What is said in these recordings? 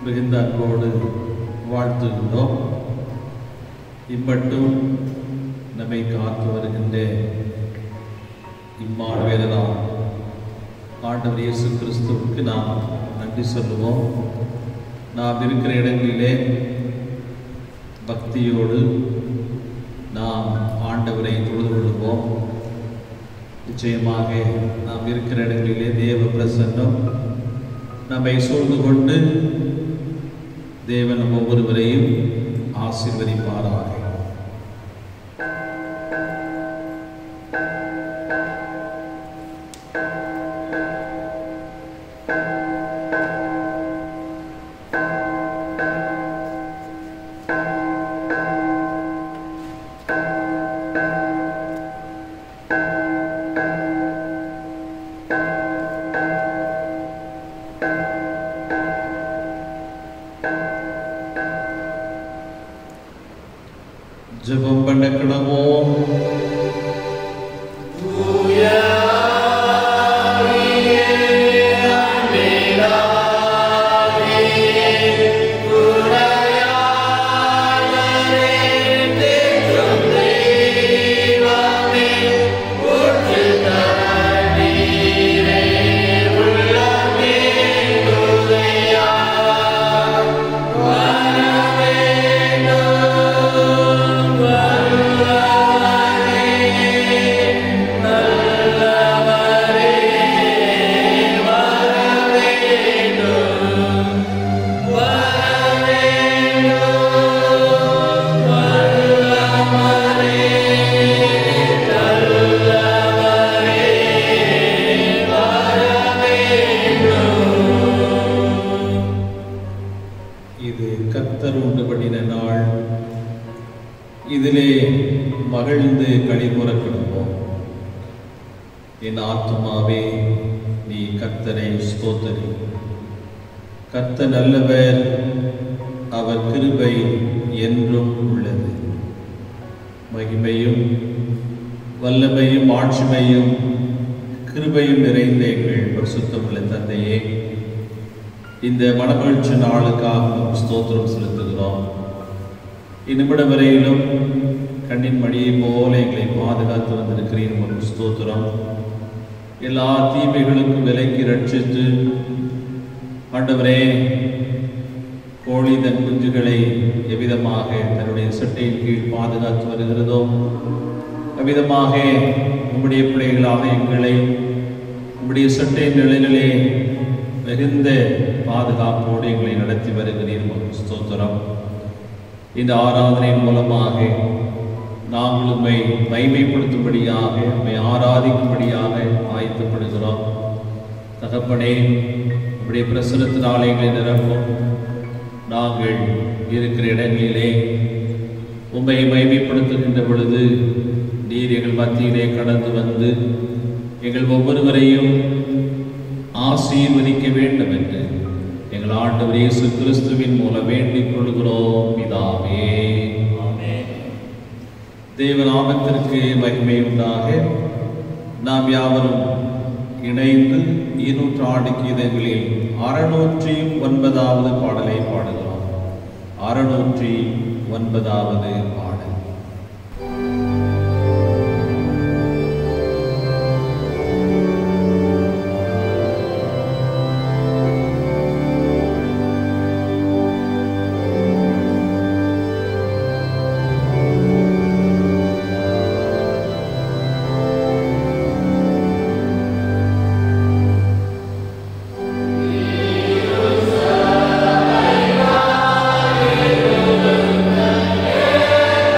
மிகுந்த அன்போடு வாழ்த்துகின்றோம். இம்மட்டும் நம்மை காத்து வருகின்ற இம்மானுவேலனாம் ஆண்டவர் இயேசு கிறிஸ்துவுக்கு நாம் நன்றி சொல்லுவோம். நாம் இருக்கிற இடங்களிலே பக்தியோடு நாம் ஆண்டவரை தொழுது கொள்வோம். நிச்சயமாக நாம் இருக்கிற இடங்களிலே தேவ பிரசன்னம் நம்மை சூழ்ந்து கொண்டு தேவன் ஒவ்வொருவரையும் ஆசீர்வதிப்பாராக. ஜெபம் பண்ண கிடவோம். இதிலே மகிழ்ந்து களிகூர கிடப்போம். என் ஆத்துமாவே நீ கர்த்தரை ஸ்தோத்திரி. கர்த்தர் நல்லவர், அவர் கிருபை என்றும் உள்ளது. மகிமையும் வல்லமையும் ஆட்சிமையும் கிருபையும் நிறைந்த எங்கள் பரிசுத்தமுள்ள தந்தையே, இந்த மனமகிழ்ச்சி நாளுக்காக ஸ்தோத்திரம் செலுத்துகிறோம். இந்நிமிடம் வரையிலும் கண்ணின் மணியை போல எங்களை பாதுகாத்து வந்திருக்கிறீர். உமக்கு ஸ்தோத்திரம். எல்லா தீமைகளுக்கும் விலக்கி ரட்சித்து ஆண்டவரே, கோழி தன் குஞ்சுகளை எவ்விதமாக தன்னுடைய சட்டையின் கீழ் பாதுகாத்து வருகிறதோ அவ்விதமாக உம்முடைய பிள்ளைகளாக எங்களை உம்முடைய சட்டை நிழலிலே மிகுந்த பாதுகாப்போடு எங்களை நடத்தி வருகிறீர். உமக்கு ஸ்தோத்திரம். இந்த ஆராதனையின் மூலமாக நாங்கள் உம்மை மகிமைப்படுத்தும்படியாக உம்மை ஆராதிக்கும்படியாக ஆயத்தப்படுகிறோம். தகப்பனே, உம்முடைய பிரசன்னத்தினாலே எங்களை நிரப்பும். நாங்கள் இருக்கிற இடங்களிலே உம்மை மகிமைப்படுத்துகின்ற பொழுது நீர் எங்கள் மத்தியிலே கடந்து வந்து எங்கள் ஒவ்வொருவரையும் ஆசீர்வதிக்க வேண்டும் என்று எங்கள் ஆண்டவர் இயேசு கிறிஸ்துவின் மூலம் வேண்டிக் கொள்கிறோம் பிதாவே. தேவ நாமத்திற்கு மகிமை உண்டாக. நாம் யாவரும் இணைந்து 200 கீதங்களில் 609வது பாடலை பாடுகிறோம். 609வது பாடல். Yeah.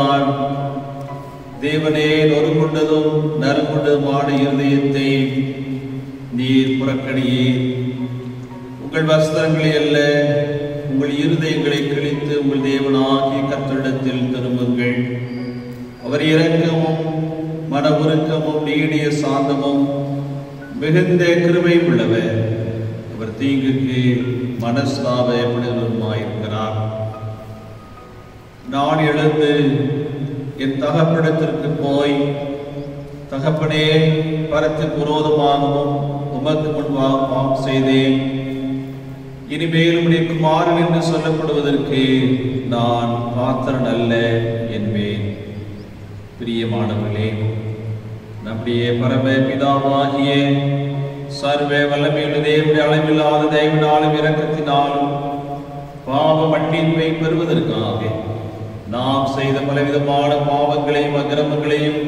வேண்டுகிறான். தேவனே, நொறுங்குண்டதும் நறுங்குண்டதுமான இருதயத்தை நீர் புறக்கணியீர். உங்கள் வஸ்திரங்களை அல்ல, உங்கள் இருதயங்களை கிழித்து உங்கள் தேவனாகிய கர்த்தரிடத்தில் திரும்புங்கள். அவர் இரக்கமும் மன உருக்கமும் நீடிய சாந்தமும் மிகுந்த கிருபை உள்ளவர். அவர் தீங்குக்கு மனஸ்தாபப்படுவருமாயிருக்கிறார். நான் எழுந்து என் தகப்பனிடத்திற்கு போய், தகப்பனே, பரத்துக்கு விரோதமாகவும் உமக்கு முன்பாக பாவம் செய்தேன். இனிமேலும் உடைய குமாரன் என்று சொல்லப்படுவதற்கு நான் பாத்திரன் அல்ல என்பேன். பிரியமானவர்களே, நம்முடைய பரம பிதாவாகிய சர்வ வல்லமையுள்ள தேவனுடைய அளவில்லாத தயவினாலும் இரக்கத்தினாலும் பாவ மன்னிப்பை பெறுவதற்காக நாம் செய்த பலவிதமான பாவங்களையும் அக்கிரமங்களையும்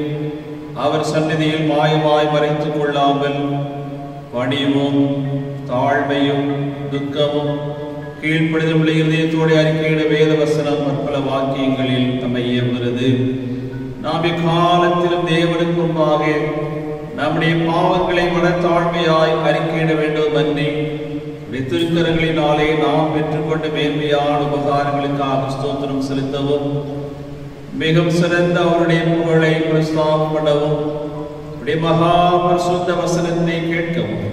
அவர் சந்நிதியில் மாயமாய் மறைத்துக் கொள்ளாமல் பணிவும் தாழ்மையும் துக்கமும் கீழ்ப்படுதல் இதயத்தோடு அறிக்கையிட வேத வசனம் பற்பல வாக்கியங்களில் அமையப்படுகிறது. நாம் இக்காலத்திலும் தேவனுக்கு முன்பாக நம்முடைய பாவங்களை மனத்தாழ்மையாய் அறிக்கையிட வேண்டும் அன்றி திருக்கரங்களினாலே நாம் பெற்றுக்கொண்ட மேன்மையான உபகாரங்களுக்காக ஸ்தோத்திரம் செலுத்தவும், மிகவும் சிறந்த அவருடைய புகழை பிரஸ்தாபம் பண்ணவும், அவருடைய மகா பரிசுத்த வசனத்தை கேட்கவும்,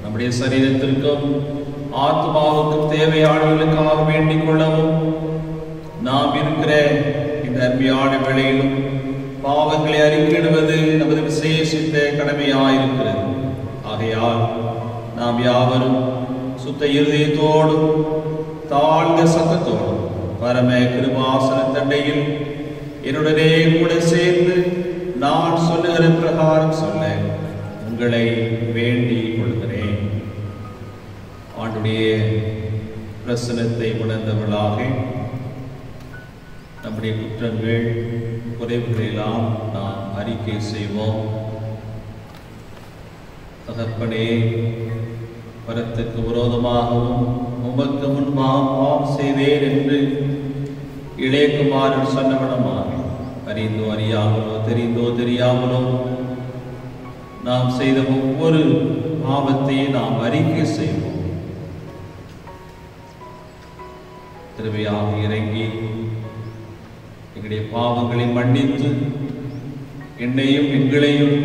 நம்முடைய சரீரத்திற்கும் ஆத்மாவுக்கும் தேவையானவர்களுக்காக வேண்டிக் கொள்ளவும் நாம் இருக்கிற இந்த அருமையான வேளையிலும் பாவங்களை அறிக்கையிடுவது நமது விசேஷித்த கடமையாயிருக்கிறது. ஆகையால் நாம் யாவரும் சுத்த இருதயத்தோடும் தாழ்ந்த சத்தத்தோடும் பரம கிருபாசன தண்டையில் என்னுடனே கூட சேர்ந்து நான் சொல்லுகிற பிரகாரம் சொல்ல உங்களை வேண்டிக் கொள்கிறேன். ஆண்டுடைய பிரசனத்தை உணர்ந்தவர்களாக நம்முடைய குற்றங்கள் குறைவுகளெல்லாம் நாம் அறிக்கை செய்வோம். தகப்பனே, பரத்துக்கு விரோதமாகவும் உமக்கு முன்பாக பாவம் செய்தேன் என்று இளையகுமாரன் சொன்னவனமாக அறிந்தோ அறியாமலோ தெரிந்தோ தெரியாமலோ நாம் செய்த ஒவ்வொரு பாவத்தையும் நாம் அறிக்கை செய்வோம். திருவையாக இறங்கி எங்களுடைய பாவங்களை மன்னித்து என்னையும் எங்களையும்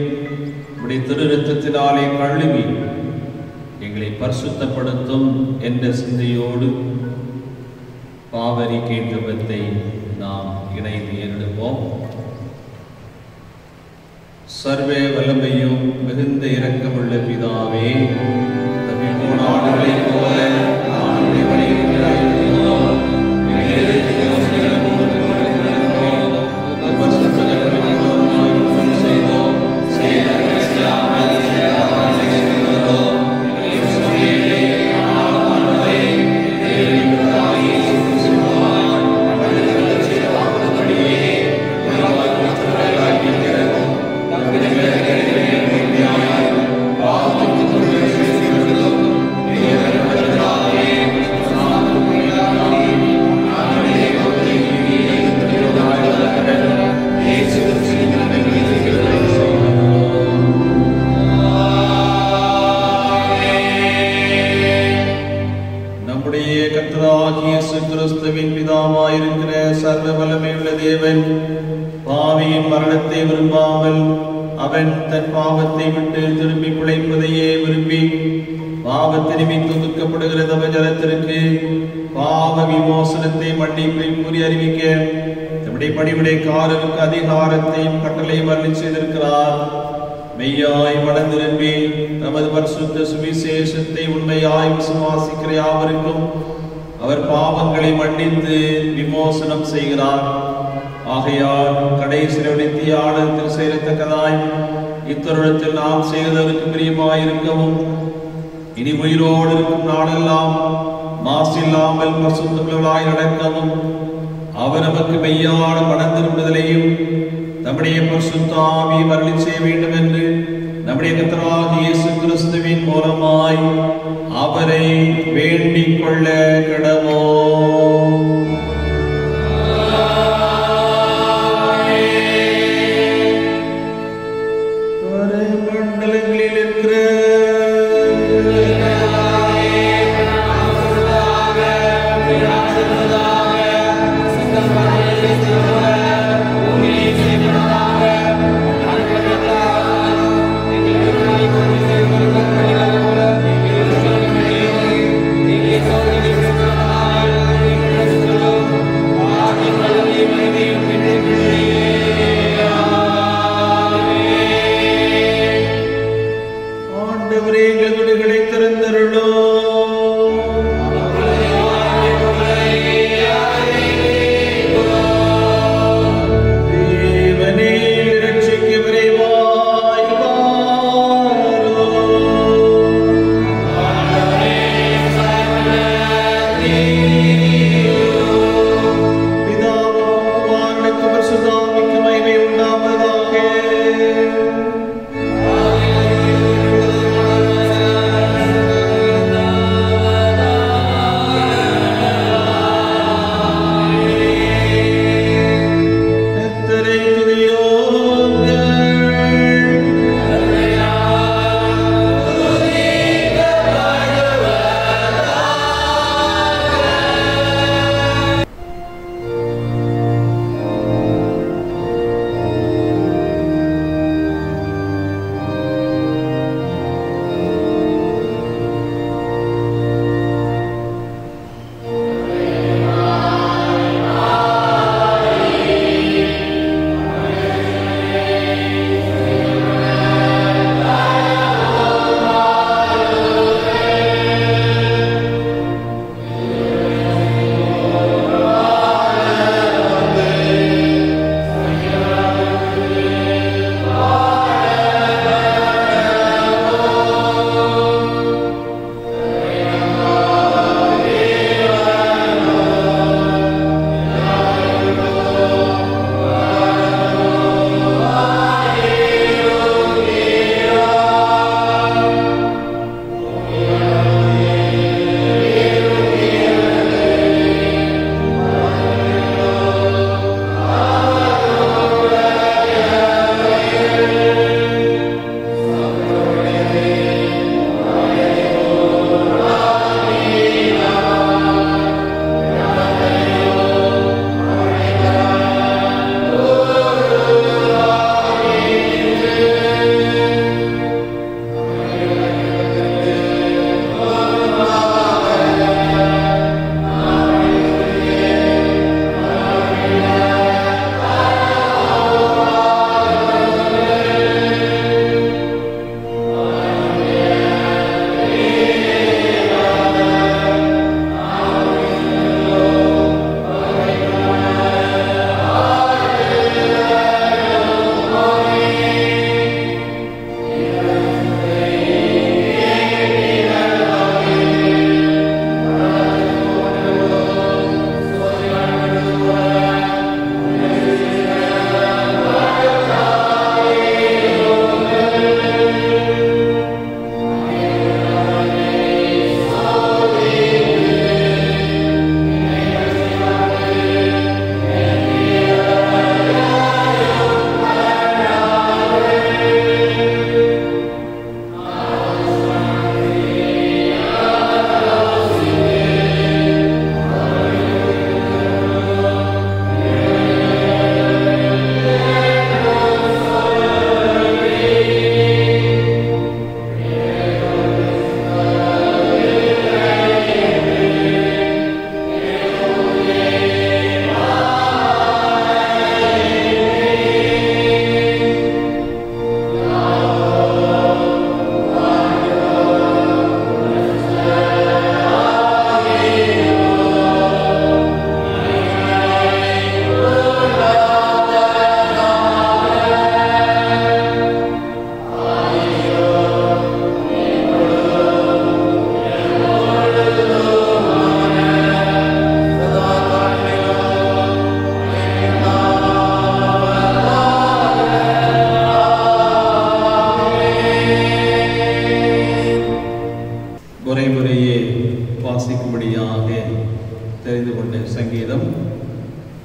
உடைய திரு இரத்தத்தினாலே கழுவி எங்களை பரிசுத்தப்படுத்தும் என்ற சிந்தையோடு பாவரிக்கை ஜெபத்தை நாம் இணைந்து ஏறெடுப்போம். சர்வ வல்லமையும் மிகுந்த இரக்கமுள்ள பிதாவே, தமிழ் நாடுகளைப் போல நானுடைய வழியில் பணிவிடைக்காரருக்கு அதிகாரத்தையும் கட்டளையும் அருளி செய்திருக்கிறார். மெய்யாய் மனம் திரும்பி நமது பரிசுத்த சுவிசேஷத்தை உண்மையாய் விசுவாசிக்கிற யாவருக்கும் அவர் பாவங்களை மன்னித்து விமோசனம் செய்கிறார். ஆகையால் கடைசி நித்தியாளத்தில் செய்யத்தக்கதாய் இத்தருணத்தில் நாம் செய்வதற்கு பிரியமாயிருக்கவும், இனி உயிரோடு இருக்கும் நாளெல்லாம் மாசில்லாமல் பரிசுத்தமுள்ளவர்களாய் நடக்கவும், அவர் நமக்கு மெய்யான மனம் திரும்புதலையும் நம்முடைய பரிசுத்த ஆவியை அருளி செய்ய வேண்டும் என்று நம்முடைய கர்த்தராகிய இயேசு கிறிஸ்துவின் மூலமாய் அவரை வேண்டிக் கொள்ள கடவோம்.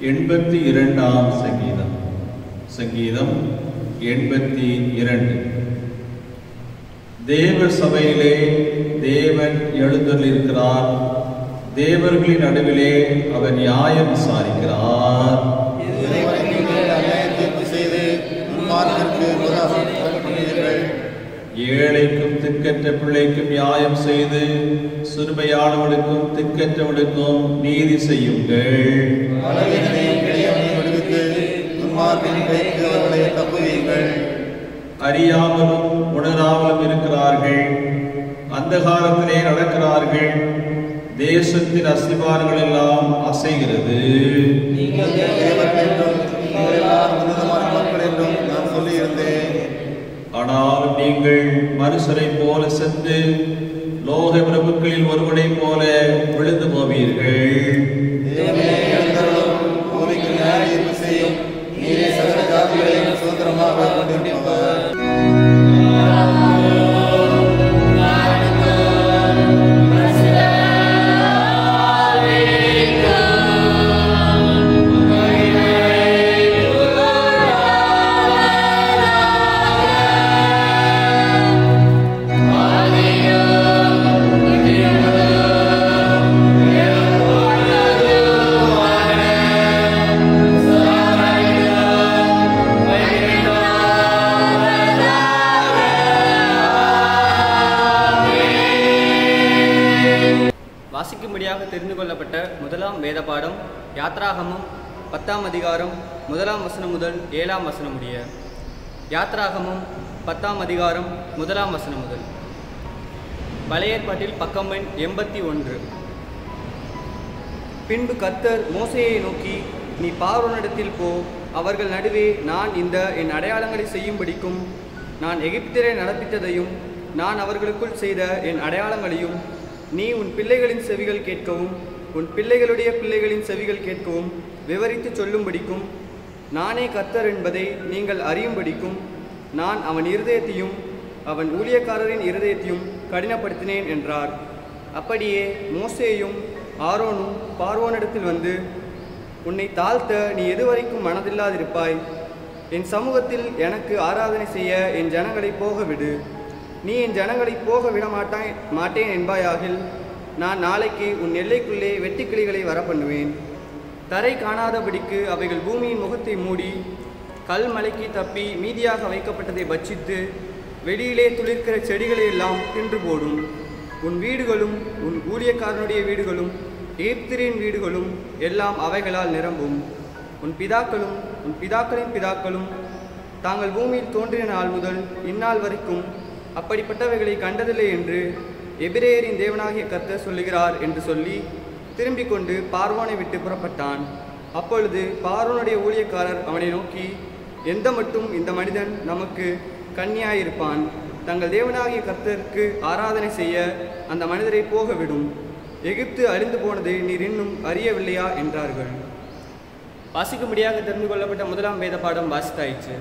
82ஆம் சங்கீதம். சங்கீதம் 82. தேவ சபையிலே தேவன் எழுந்தருளிருக்கிறார், தேவர்களின் நடுவிலே அவர் நியாயம் விசாரிக்கிறார். ஏழைக்கும் திக்கற்ற பிள்ளைக்கும் நியாயம் செய்து சிறுமையானவனுக்கும் திக்கற்றவனுக்கும் நீதி செய்யுங்கள். அறியாமலும் உணராமலும் இருக்கிறார்கள், அந்தகாரத்திலே நடக்கிறார்கள், தேசத்தின் அஸ்திபாரங்கள் எல்லாம் அசைகிறது. ஆனால் நீங்கள் மனுஷரை போல சென்று லோக பிரபுக்களில் ஒருவனை போல விழுந்து போவீர்கள். வாசிக்கும்படியாக தெரிந்து கொள்ளப்பட்ட முதலாம் வேத பாடம் யாத்ராகமம் 10ஆம் அதிகாரம் 1ஆம் வசனம் முதல் 7ஆம் வசனம் முடிய. யாத்ராகமம் 10ஆம் அதிகாரம் 1ஆம் வசனம் முதல். பழைய ஏற்பாட்டில் பக்கம் எண் 81. பின்பு கர்த்தர் மோசேயை நோக்கி, நீ பார்வோனிடத்தில் போ, அவர்கள் நடுவே நான் என் அடையாளங்களை செய்யும்படிக்கும் நான் எகிப்திலே நடப்பித்ததையும் நான் அவர்களுக்குள் செய்த என் அடையாளங்களையும் நீ உன் பிள்ளைகளின் செவிகள் கேட்கவும் உன் பிள்ளைகளுடைய பிள்ளைகளின் செவிகள் கேட்கவும் விவரித்து சொல்லும்படிக்கும் நானே கர்த்தர் என்பதை நீங்கள் அறியும்படிக்கும் நான் அவன் இருதயத்தையும் அவன் ஊழியக்காரரின் இருதயத்தையும் கடினப்படுத்தினேன் என்றார். அப்படியே மோசேயும் ஆரோனும் பார்வோனிடத்தில் வந்து, உன்னை தாழ்த்த நீ எதுவரைக்கும் மனதில்லாதிருப்பாய்? என் சமூகத்தில் எனக்கு ஆராதனை செய்ய என் ஜனங்களை போக விடு. நீ என் ஜனங்களை போக விட மாட்டேன் என்பாயாகில் நான் நாளைக்கு உன் எல்லைக்குள்ளே வெட்டுக்கிளிகளை வரப்பண்ணுவேன். தரை காணாதபடிக்கு அவைகள் பூமியின் முகத்தை மூடி கல் மலைக்கு தப்பி மீதியாக வைக்கப்பட்டதை பட்சித்து வெளியிலே துளிர்க்கிற செடிகளை எல்லாம் தின்று போடும். உன் வீடுகளும் உன் ஊழியக்காரனுடைய வீடுகளும் எகிப்தியரின் வீடுகளும் எல்லாம் அவைகளால் நிரம்பும். உன் பிதாக்களின் பிதாக்களும் தாங்கள் பூமியில் தோன்றிய நாள் முதல் இந்நாள் வரைக்கும் அப்படிப்பட்டவைகளை கண்டதில்லை என்று எபிரேயரின் தேவனாகிய கர்த்தர் சொல்லுகிறார் என்று சொல்லி திரும்பிக் கொண்டு பார்வோனை விட்டு புறப்பட்டான். அப்பொழுது பார்வோனுடைய ஊழியக்காரர் அவனை நோக்கி, எந்த மட்டும் இந்த மனிதன் நமக்கு கன்னியாயிருப்பான்? தங்கள் தேவனாகிய கர்த்தருக்கு ஆராதனை செய்ய அந்த மனிதரை போக விடும். எகிப்து அழிந்து போனது நீர் இன்னும் அறியவில்லையா என்றார்கள். வாசிக்கும்படியாக தெரிந்து கொள்ளப்பட்ட முதலாம் வேத பாடம் வாசித்தாயிற்று.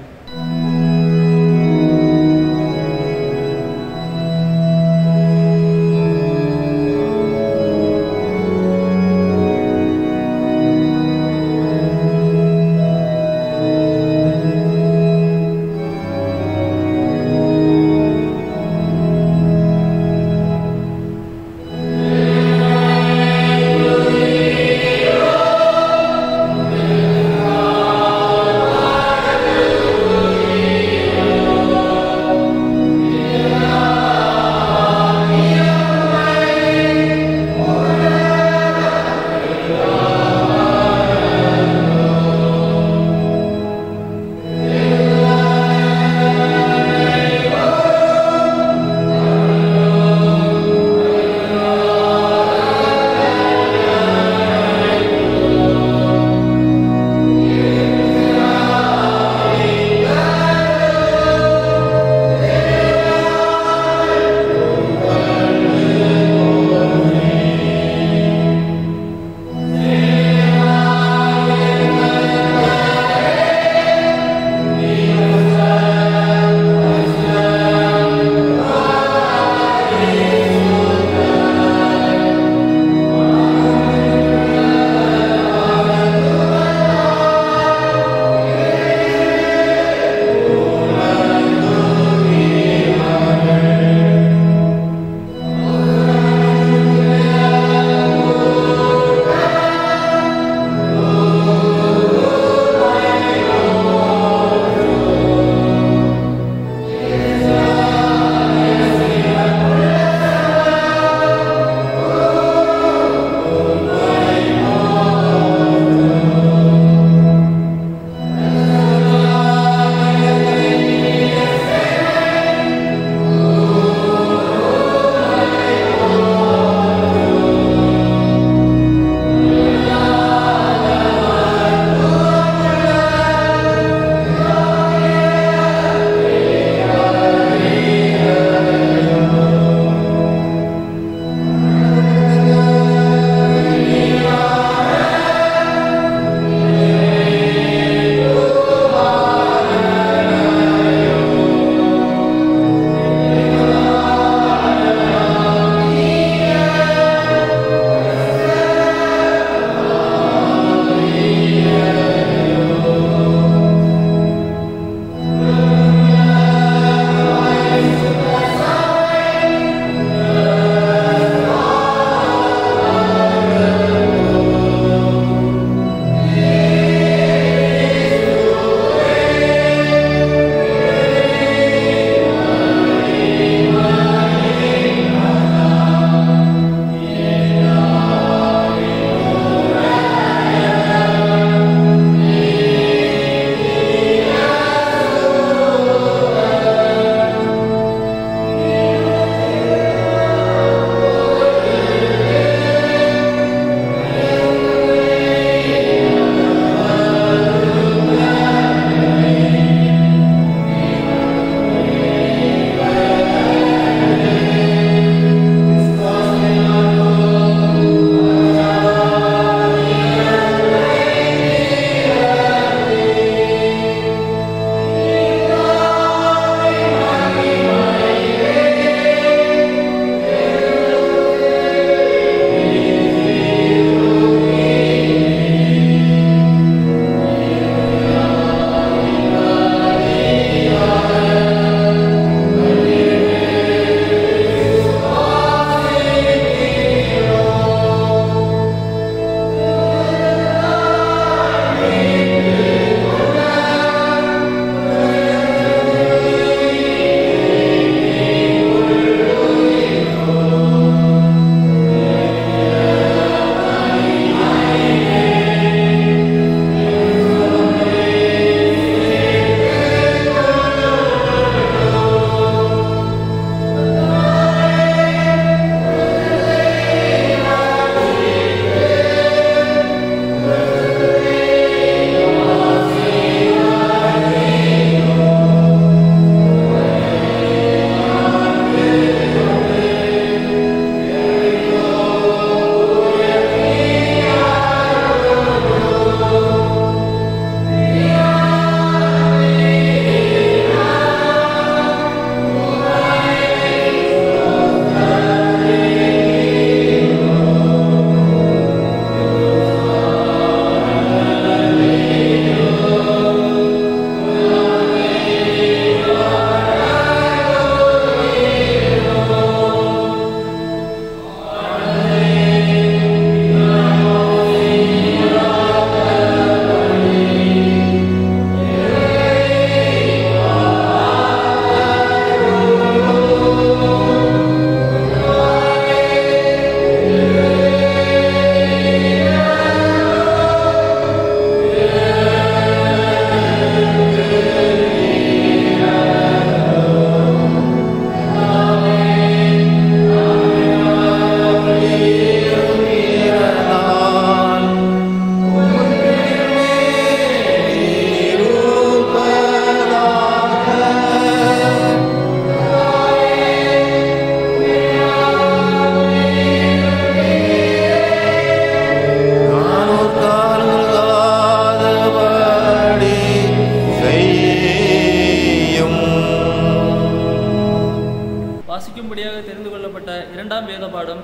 வாசிக்கும்படியாக தெரிந்து கொள்ளப்பட்ட இரண்டாம் வேத பாடம்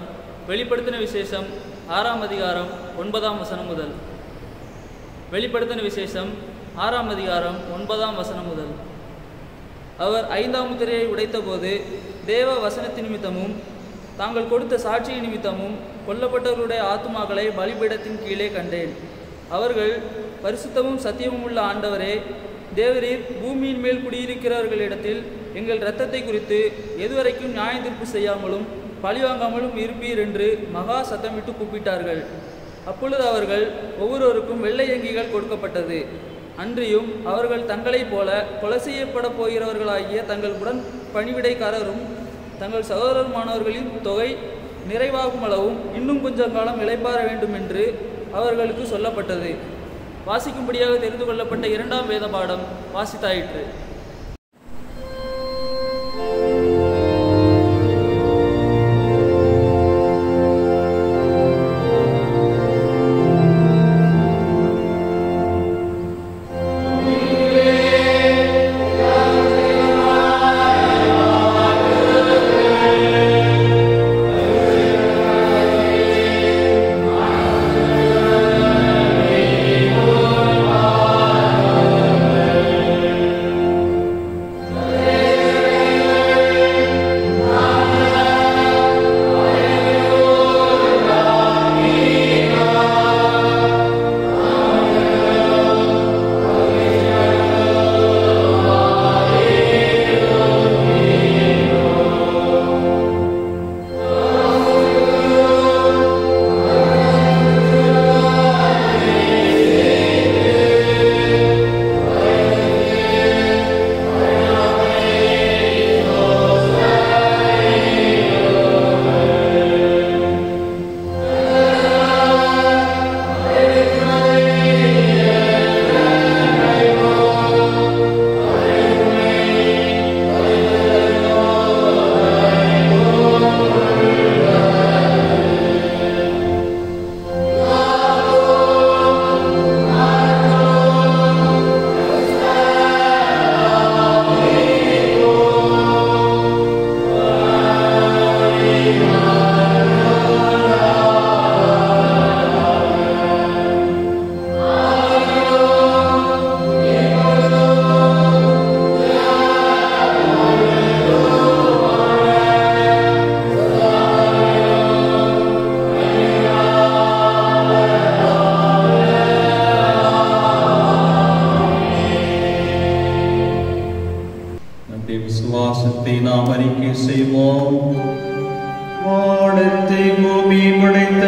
வெளிப்படுத்தின விசேஷம் 6ஆம் அதிகாரம் 9ஆம் வசனம் முதல். வெளிப்படுத்தின விசேஷம் 6ஆம் அதிகாரம் 9ஆம் வசனம் முதல். அவர் 5ஆம் முத்திரையை உடைத்தபோது தேவ வசனத்தின் நிமித்தமும் தாங்கள் கொடுத்த சாட்சியின் நிமித்தமும் கொல்லப்பட்டவர்களுடைய ஆத்துமாக்களை பலிபீடத்தின் கீழே கண்டேன். அவர்கள், பரிசுத்தமும் சத்தியமும் உள்ள ஆண்டவரே, தேவரீர் பூமியின் மேல் குடியிருக்கிறவர்களிடத்தில் எங்கள் இரத்தத்தை குறித்து எதுவரைக்கும் நியாய தீர்ப்பு செய்யாமலும் பழிவாங்காமலும் இருப்பீர் என்று மகா சத்தமிட்டு கூப்பிட்டார்கள். அப்பொழுது அவர்கள் ஒவ்வொருவருக்கும் வெள்ளை அங்கிகள் கொடுக்கப்பட்டது. அன்றியும் அவர்கள் தங்களைப் போல கொலை செய்யப்பட போகிறவர்களாகிய தங்கள் உடன் பணிவிடைக்காரரும் தங்கள் சகோதரருமானவர்களின் தொகை நிறைவாகுமளவும் இன்னும் கொஞ்சம் காலம் இளைப்பாற வேண்டும் என்று அவர்களுக்கு சொல்லப்பட்டது. வாசிக்கும்படியாக தெரிந்து கொள்ளப்பட்ட இரண்டாம் வேத பாடம் வாசித்தாயிற்று. விசுவாசத்தை நாம் அறிக்கை செய்வோம். வானத்தை பூமி படைத்த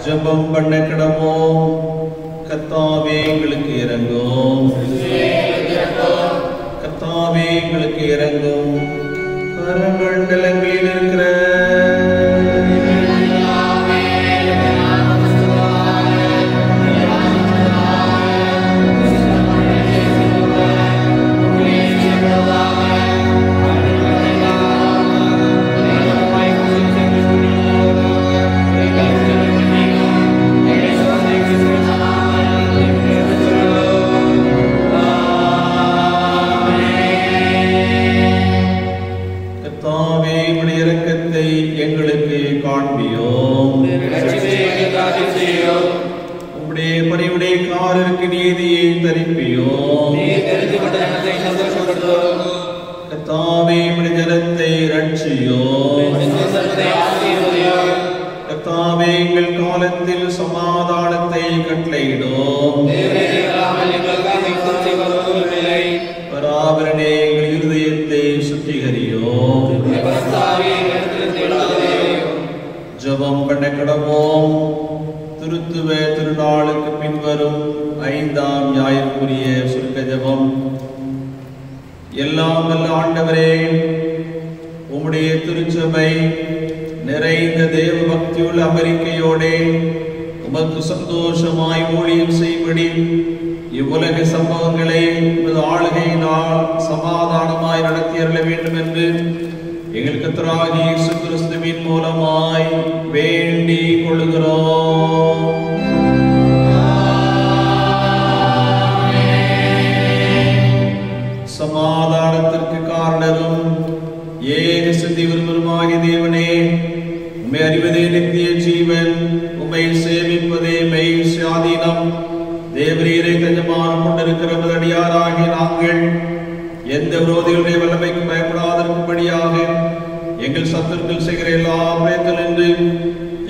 ஜெபம் பண்ண கிடவோம். கர்த்தாவே எங்களுக்கு இரங்கும், கர்த்தாவே எங்களுக்கு இரங்கும். பரமண்டலங்களில் இருக்கிற எங்களுக்கு காண்பியோம். உம்முடைய பணிவிடைக்காரருக்கு நீதியை தரிப்பியோம். கர்த்தாவே உம்முடைய ஜனத்தை ரட்சியோம். கர்த்தாவே கர்த்தாவே எங்கள் காலத்தில் சமாதானத்தை கட்டளையிடும். பராபரனே எங்கள் இருதயத்தை சுத்திகரியோம். ஜெபம் பண்ண கடவோம். திருத்துவ திருநாளுக்கு பின்வரும் 5ஆம் ஞாயிற்குரிய சுருக்க ஜெபம். எல்லாம் வல்ல ஆண்டவரே, உம்முடைய திருச்சபை நிறைந்த தேவ பக்தியுள்ள அமெரிக்கையோடே உமக்கு சந்தோஷமாய் ஊழியம் செய்யும்படி இவ்வுலக சம்பவங்களை உமது ஆளுகையினால் சமாதானமாய் நடத்தியருள வேண்டும் என்று எங்கள் கர்த்தராகிய இயேசு கிறிஸ்துவின் மூலமாய் வேண்டிக் கொள்கிறோம். சமாதானத்திற்கு காரணரும் ஏக சித்தி விரும்புமாகிய தேவனே, உம்மை அறிவதே நித்திய ஜீவன், உம்மை சேவிப்பதே மெய் சுயாதீனம். தேவரீரை தஞ்சமானம் கொண்டிருக்கிற அடியாராகிய நாங்கள் எந்த விரோதிகளுடைய வல்லமைக்கு பயப்படாதிருக்கும்படியாக எங்கள் சத்துருக்கள் செய்கிற எல்லா பிரயத்தல் என்று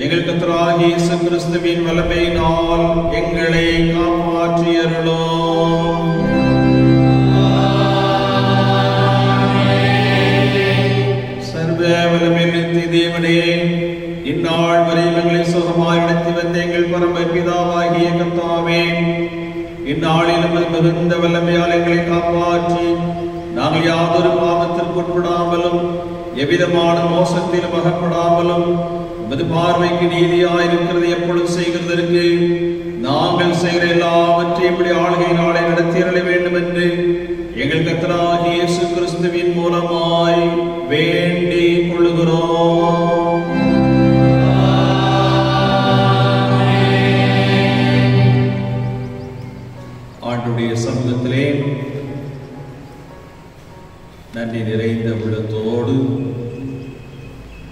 எங்கள் கர்த்தராகிய இயேசு கிறிஸ்துவின் வல்லமையினால் எங்களை காப்பாற்றியருளோம். சர்வ வல்லமை நித்திய தேவனே, இந்நாள் வரை எங்களை சுகமாய் நடத்தி வந்த எங்கள் பரம பிதாவாகிய கர்த்தாவே, இந்நாளிலும் மிகுந்த வல்லமையால் எங்களை காப்பாற்றி நாங்கள் யாதொரு பாவத்திற்கு உட்படாமலும் எவ்விதமான மோசத்திலும் அகப்படாமலும் உமது பார்வைக்கு நீதியாயிருக்கிறது எப்பொழுது செய்கிறதற்கு நாங்கள் செய்கிற எல்லாவற்றையும் இப்படி ஆளுகையினாலே நடத்தியருள வேண்டும் என்று எங்கள் கர்த்தராகிய இயேசு கிறிஸ்துவின் மூலமாய் வேண்டிக் கொள்கிறோம். ஆண்டுடைய சமூகத்திலே நன்றி நிறைந்த உள்ளத்தோடு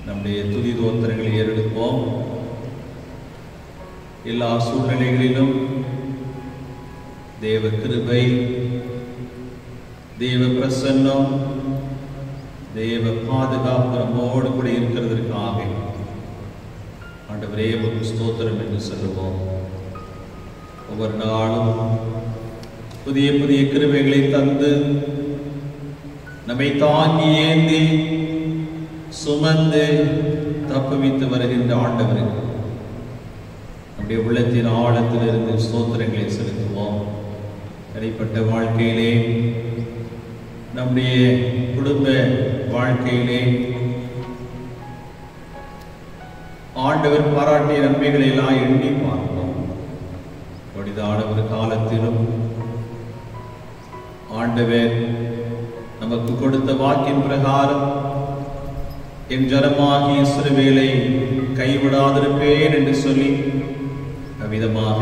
நம்முடைய துதி தோத்திரங்களை ஏறெடுப்போம். எல்லா சூழ்நிலைகளிலும் தேவ கிருபை, தேவ பிரசன்னம், தேவ பாதுகாப்பு நம்மோடு கூட இருக்கிறதற்காக ஆண்டவரே ஒரு ஸ்தோத்திரம் என்று சொல்லுவோம். ஒவ்வொரு நாளும் புதிய புதிய கிருபைகளை தந்து நம்மை தாங்கி ஏந்தி சுமந்து தப்புவித்து வருகின்ற ஆண்டவருக்கு நம்முடைய உள்ளத்தின் ஆழத்திலிருந்து ஸ்தோத்திரங்களை செலுத்துவோம். தனிப்பட்ட வாழ்க்கையிலே, நம்முடைய குடும்ப வாழ்க்கையிலே ஆண்டவர் பாராட்டிய நன்மைகளை எல்லாம் எண்ணி பார்ப்போம். வடிதான ஒரு காலத்திலும் ஆண்டவர் நமக்கு கொடுத்த வாக்கின் பிரகாரம் என் ஜனமாகிய இஸ்ரவேலை கைவிடாதிருப்பேன் என்று சொல்லி அவ்விதமாக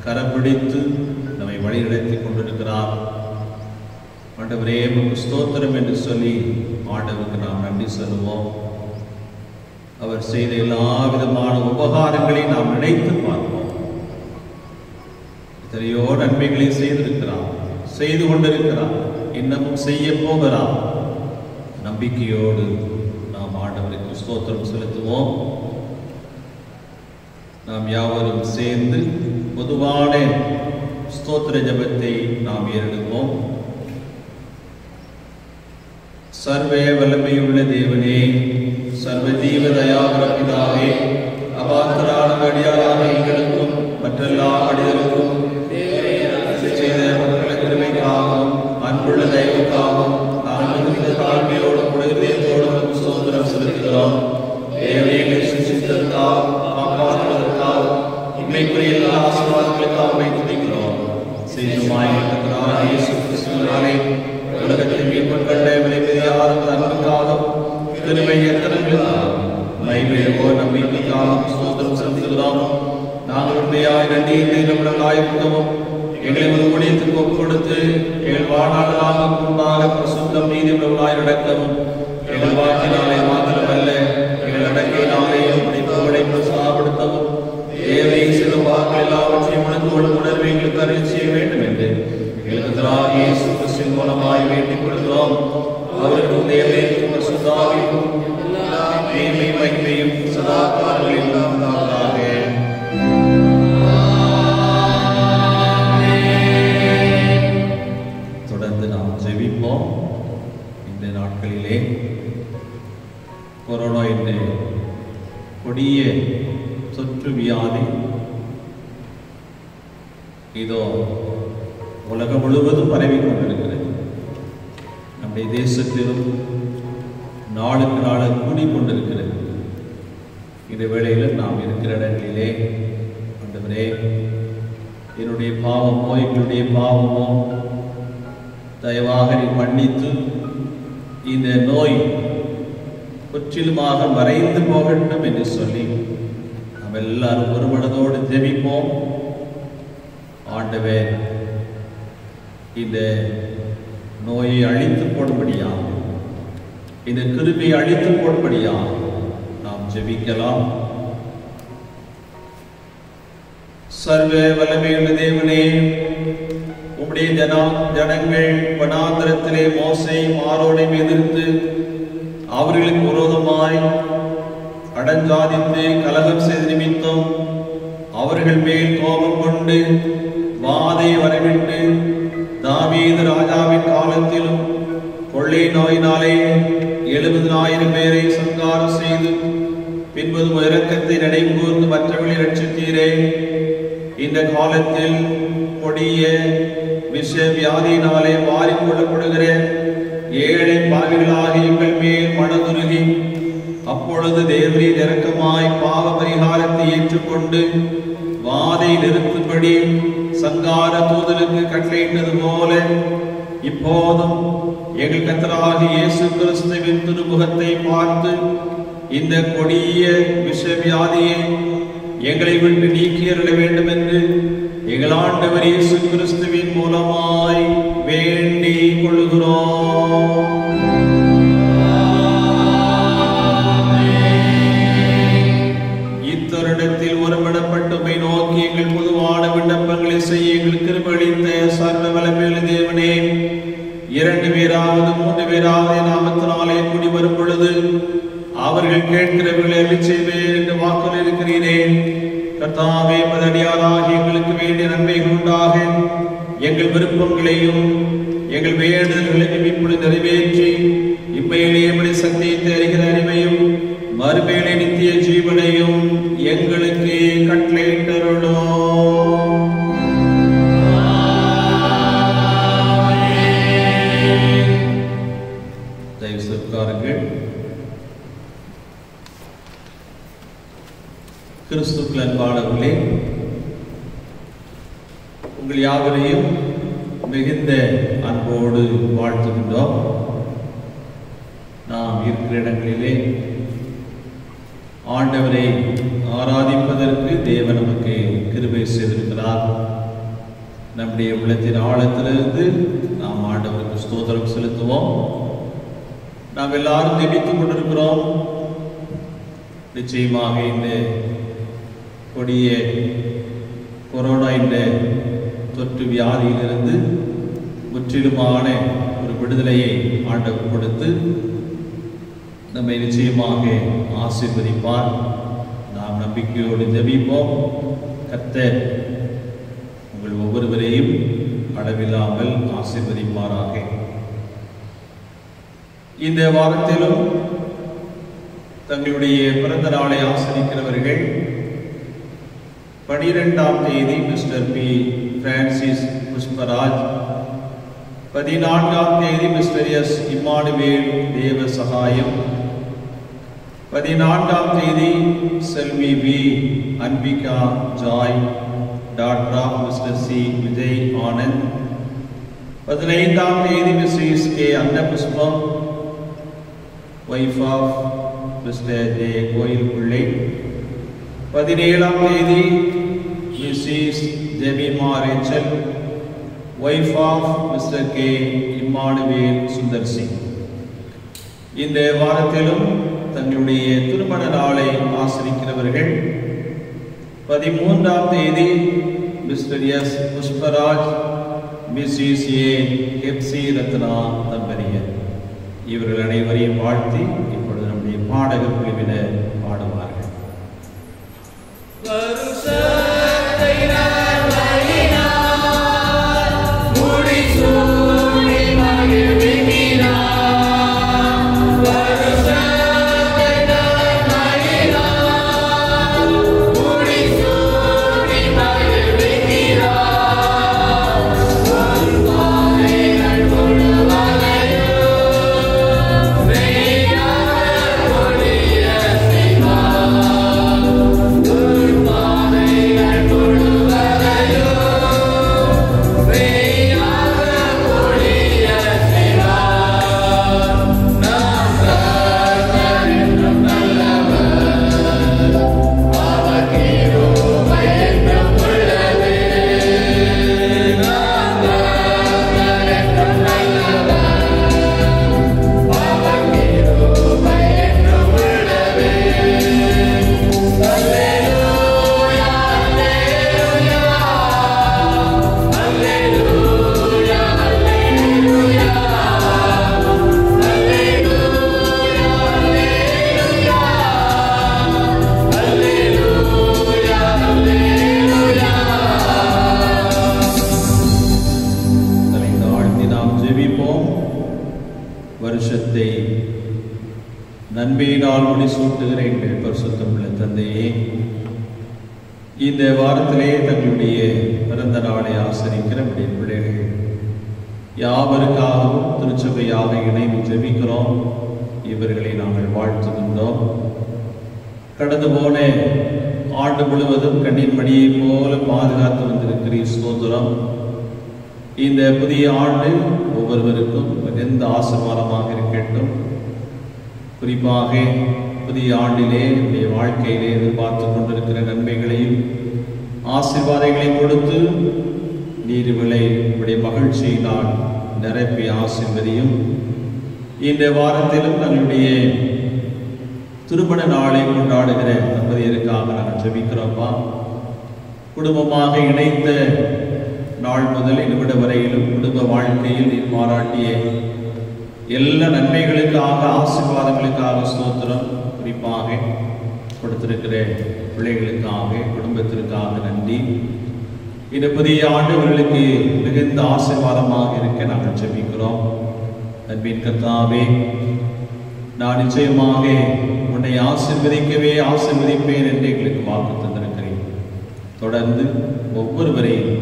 கரம் பிடித்து நம்மை வழிநடத்தி கொண்டிருக்கிறார். ஆண்டவரே உமக்கு ஸ்தோத்திரம் என்று சொல்லி ஆண்டவருக்கு நாம் நன்றி சொல்லுவோம். அவர் செய்த எல்லா விதமான உபகாரங்களை நாம் நினைத்து பார்ப்போம். எத்தனையோ நன்மைகளை செய்திருக்கிறார், செய்து கொண்டிருக்கிறார், இன்னமும் செய்ய போகிறார். நம்பிக்கையோடு நாம் ஆண்டவருக்கு ஸ்தோத்திரம் செலுத்துவோம். நாம் யாவரும் சேர்ந்து பொதுவான ஸ்தோத்திர ஜபத்தை நாம் ஏறெடுப்போம். சர்வ வல்லமையுள்ள தேவனே, சர்வ ஜீவ தயாபர பிதாவே, அபாத்திரான அடியாரான எங்களுக்கும் மற்றெல்லா அடியாருக்கும் செய்த கிருபைக்காகவும் அன்புள்ள தயவுக்காகவும் நாங்கள் மிகுந்த தாழ்மையோடும் இதயத்தோடும் ஸ்தோத்திரம் செலுத்துகிறோம். தேவனை சிருஷ்டித்ததற்காகவும் காப்பாற்றுவதற்காகவும் இம்மைக்குரிய எல்லா ஆசீர்வாதங்களுக்காக துதிக்கிறோம். செய்துமாய் இயேசு கிறிஸ்துவினாலே உலகத்தின் மீட்பு கண்ட விலைமதியாத அன்புக்காகவும் கிருபை எத்தனங்களுக்காகவும் மைமையோ நம்பிக்கைக்காகவும் ஸ்தோத்திரம் செலுத்துகிறோம். நாங்கள் உண்மையாய் நன்றியுள்ளவர்களாயிருக்கவும் எங்களை ஒரு ஊழியத்துக்கு ஒப்புக் கொடுத்து எங்கள் வாழ்நாளாக முன்பாக பிரசுத்தம் நீதியுள்ளவர்களாய் நடக்கவும் எங்கள் வாக்கினாலே மாத்திரமல்ல எங்கள் நடக்கையினாலேயும் புகழை பிரசாரப்படுத்தவும் தேவை சில வாக்கள் எல்லாவற்றையும் உணர்வு எங்களுக்கு அறிவு செய்ய வேண்டும் என்று எங்களுக்கு இயேசு கிறிஸ்துவின் மூலமாய் வேண்டிக் கொள்கிறோம். அவருக்கும் தேவைக்கும் பிரசுத்தாவிற்கும் மேன்மை மகிமையும் சதா காலங்களிலும் கொடிய தொற்று வியாதி இதோ உலகம் முழுவதும் பரவி கொண்டிருக்கிறது. நம்முடைய தேசத்திலும் நாளுக்கு நாள் கூடிக்கொண்டிருக்கிறது. இந்த வேளையில் நாம் இருக்கிற இடங்களிலே ஆண்டவரே, என்னுடைய பாவமோ எங்களுடைய பாவமோ தயவாக நீ மன்னித்து இந்த நோய் முற்றிலுமாக மறைந்து போகட்டும் என்று சொல்லி நாம் எல்லாரும் ஒரு மனதோடு ஜெபிப்போம். ஆண்டவே, இந்த நோயை அழித்து போடும்படியா, இந்த கிருமியை அழித்து போடும்படியா நாம் ஜெபிக்கலாம். சர்வ வல்லமையுள்ள தேவனே, உம்முடைய ஜனங்கள் வனாந்தரத்திலே மோசேயும் ஆரோனையும் எதிர்த்து அவர்களுக்கு விரோதமாய் அடஞ்சாதித்து கலகம் செய்த நிமித்தம் அவர்கள் மேல் கோபம் கொண்டு வாதை வரவிட்டு தாவீது ராஜாவின் காலத்திலும் கொள்ளை நோயினாலே 70,000 பேரை சங்காரம் செய்து பின்பும் இரக்கத்தை நடைபோர்ந்து மற்றவர்களை ரட்சித்தீரே. இந்த காலத்தில் கொடிய விஷ வியாதியினாலே மாறிக்கொள்ளப்படுகிற ஏழை பாவிகளாக எங்கள் மேல் மனதுருகி அப்பொழுது தேவரீர் இரக்கமாய் பாவ பரிகாரத்தை ஏற்றுக்கொண்டு வாதை நிறுத்தும்படி சங்கார தூதருக்கு கட்டளையிட்டது போல இப்போதும் எங்கள் கர்த்தராகிய இயேசு கிறிஸ்துவின் திருமுகத்தை பார்த்து இந்த கொடிய விஷ வியாதியை எங்களை விட்டு நீக்கியருள வேண்டும் என்று எங்கள் ஆண்டவர் இயேசு கிறிஸ்துவின் மூலமாய் வேண்டிக் கொள்கிறோம். இத்தருணத்தில் ஒருமனப்பட்டுமை நோக்கி எங்கள் பொதுவான விண்ணப்பங்களை செய்ய எங்கள் கிருபையளித்த சர்வ வல்லமையுள்ள தேவனே, 2 பேராவது 3 பேராவது நாமத்தினாலே கூடி வரும் பொழுது அவர்கள் கேட்கிறவர்களை அருளிச் செய்வேன் என்று வாக்குறுதி இருக்கிறீரே. கர்த்தாவே, மதடியாராக எங்களுக்கு வேண்டிய நன்மைகள் உண்டாக எங்கள் விருப்பங்களையும் எங்கள் வேண்டுதல்களையும் இப்பொழுது நிறைவேற்றி இம்மையிலே எம்முடைய சத்தியத்தை அறிகிற அறிவையும் மறுமையிலே நித்திய ஜீவனையும் எங்களுக்கு கட்டளையிட்டருளும். தயவு செய்து கிறிஸ்துவுக்குள் அன்பானவர்களே, உங்கள் யாவரையும் மிகுந்த அன்போடு வாழ்த்துகின்றோம். நாம் இருக்கிற இடங்களிலே ஆண்டவரை ஆராதிப்பதற்கு தேவன் நமக்கு கிருபை செய்திருக்கிறார். நம்முடைய உள்ளத்தின் ஆழத்திலிருந்து நாம் ஆண்டவருக்கு ஸ்தோத்திரம் செலுத்துவோம். நாம் எல்லாரும் ஜெபித்துக் கொண்டிருக்கிறோம். நிச்சயமாக இந்த கொடிய கொரோனா என்ற தொற்று வியாதியிலிருந்து முற்றிலுமான ஒரு விடுதலையை ஆண்டவர் கொடுத்து நம்மை நிச்சயமாக ஆசீர்வதிப்பார். நாம் நம்பிக்கையோடு ஜெபிப்போம். கர்த்தர் உங்கள் ஒவ்வொருவரையும் அளவில்லாமல் ஆசீர்வதிப்பாராக. இந்த வாரத்திலும் தங்களுடைய பிறந்த நாளை ஆசரிக்கிறவர்கள் 12ஆம் தேதி மிஸ்டர் பி பிரான்சிஸ் புஷ்பராஜ், 14ஆம் தேதி mister S Immanuel Deva Sahayam, 14ஆம் தேதி செல்வி V Anbika Joy, daughter of mister C Vijay Anand, 15ஆம் தேதி missus K Annapushpam, wife of mister J Koil Pillai, 17ஆம் தேதி missus Jemima Rachel, wife of mister K Immanuel Sundar Singh. இந்த வாரத்திலும் தங்களுடைய திருமண நாளை ஆசரிக்கிறவர்கள் 13ஆம் தேதி mister S Pushparaj, missus A Hepsi Ratna தம்பதியர். இவர்கள் அனைவரையும் வாழ்த்தி இப்பொழுது நம்முடைய பாடகர் குழுவினர் பாடுவார்கள். Varsa நன்மையினால் முடிசூட்டுகிற எங்கள் பரிசுத்தமுள்ள தந்தையே, இந்த வாரத்திலே தங்களுடைய பிறந்த நாளை ஆசரிக்கிற நம்முடைய பிள்ளைகள் யாவருக்காகவும் திருச்சபையாக இணைந்து ஜெபிக்கிறோம். இவர்களை நாங்கள் வாழ்த்துகின்றோம். கடந்து போன ஆண்டு முழுவதும் கண்ணின் மணியை போல பாதுகாத்து வந்திருக்கிறீர். ஸ்தோத்திரம். இந்த புதிய ஆண்டு ஒவ்வொருவருக்கும் மிகுந்த ஆசீர்வாதமாக இருக்கட்டும். குறிப்பாக புதிய ஆண்டிலே நம்முடைய வாழ்க்கையிலே எதிர்பார்த்து கொண்டிருக்கிற நன்மைகளையும் ஆசீர்வாதங்களையும் கொடுத்து நீர்விளை உடைய மகிழ்ச்சியினால் நிரப்பி ஆசீர்வதியும். இந்த வாரத்திலும் தங்களுடைய திருமண நாளை கொண்டாடுகிற தம்பதியருக்காக நாங்கள் ஜெபிக்கிறோம்ப்பா. குடும்பமாக இணைந்த நாள் முதல் இனிவிட வரையிலும் குடும்ப வாழ்க்கையில் நீர் பாராட்டிய எல்லா நன்மைகளுக்காக ஆசீர்வாதங்களுக்காக ஸ்தோத்திரம். குறிப்பாக கொடுத்திருக்கிற பிள்ளைகளுக்காக குடும்பத்திற்காக நன்றி. இந்த புதிய ஆண்டுகளுக்கு மிகுந்த ஆசீர்வாதமாக இருக்க நாங்கள் ஜெபிக்கிறோம். அன்பின் கர்த்தாவே, நான் நிச்சயமாக உன்னை ஆசீர்வதிக்கவே ஆசீர்வதிப்பேன் என்று எங்களுக்கு வாக்கு தந்திருக்கிறேன். தொடர்ந்து ஒவ்வொருவரையும்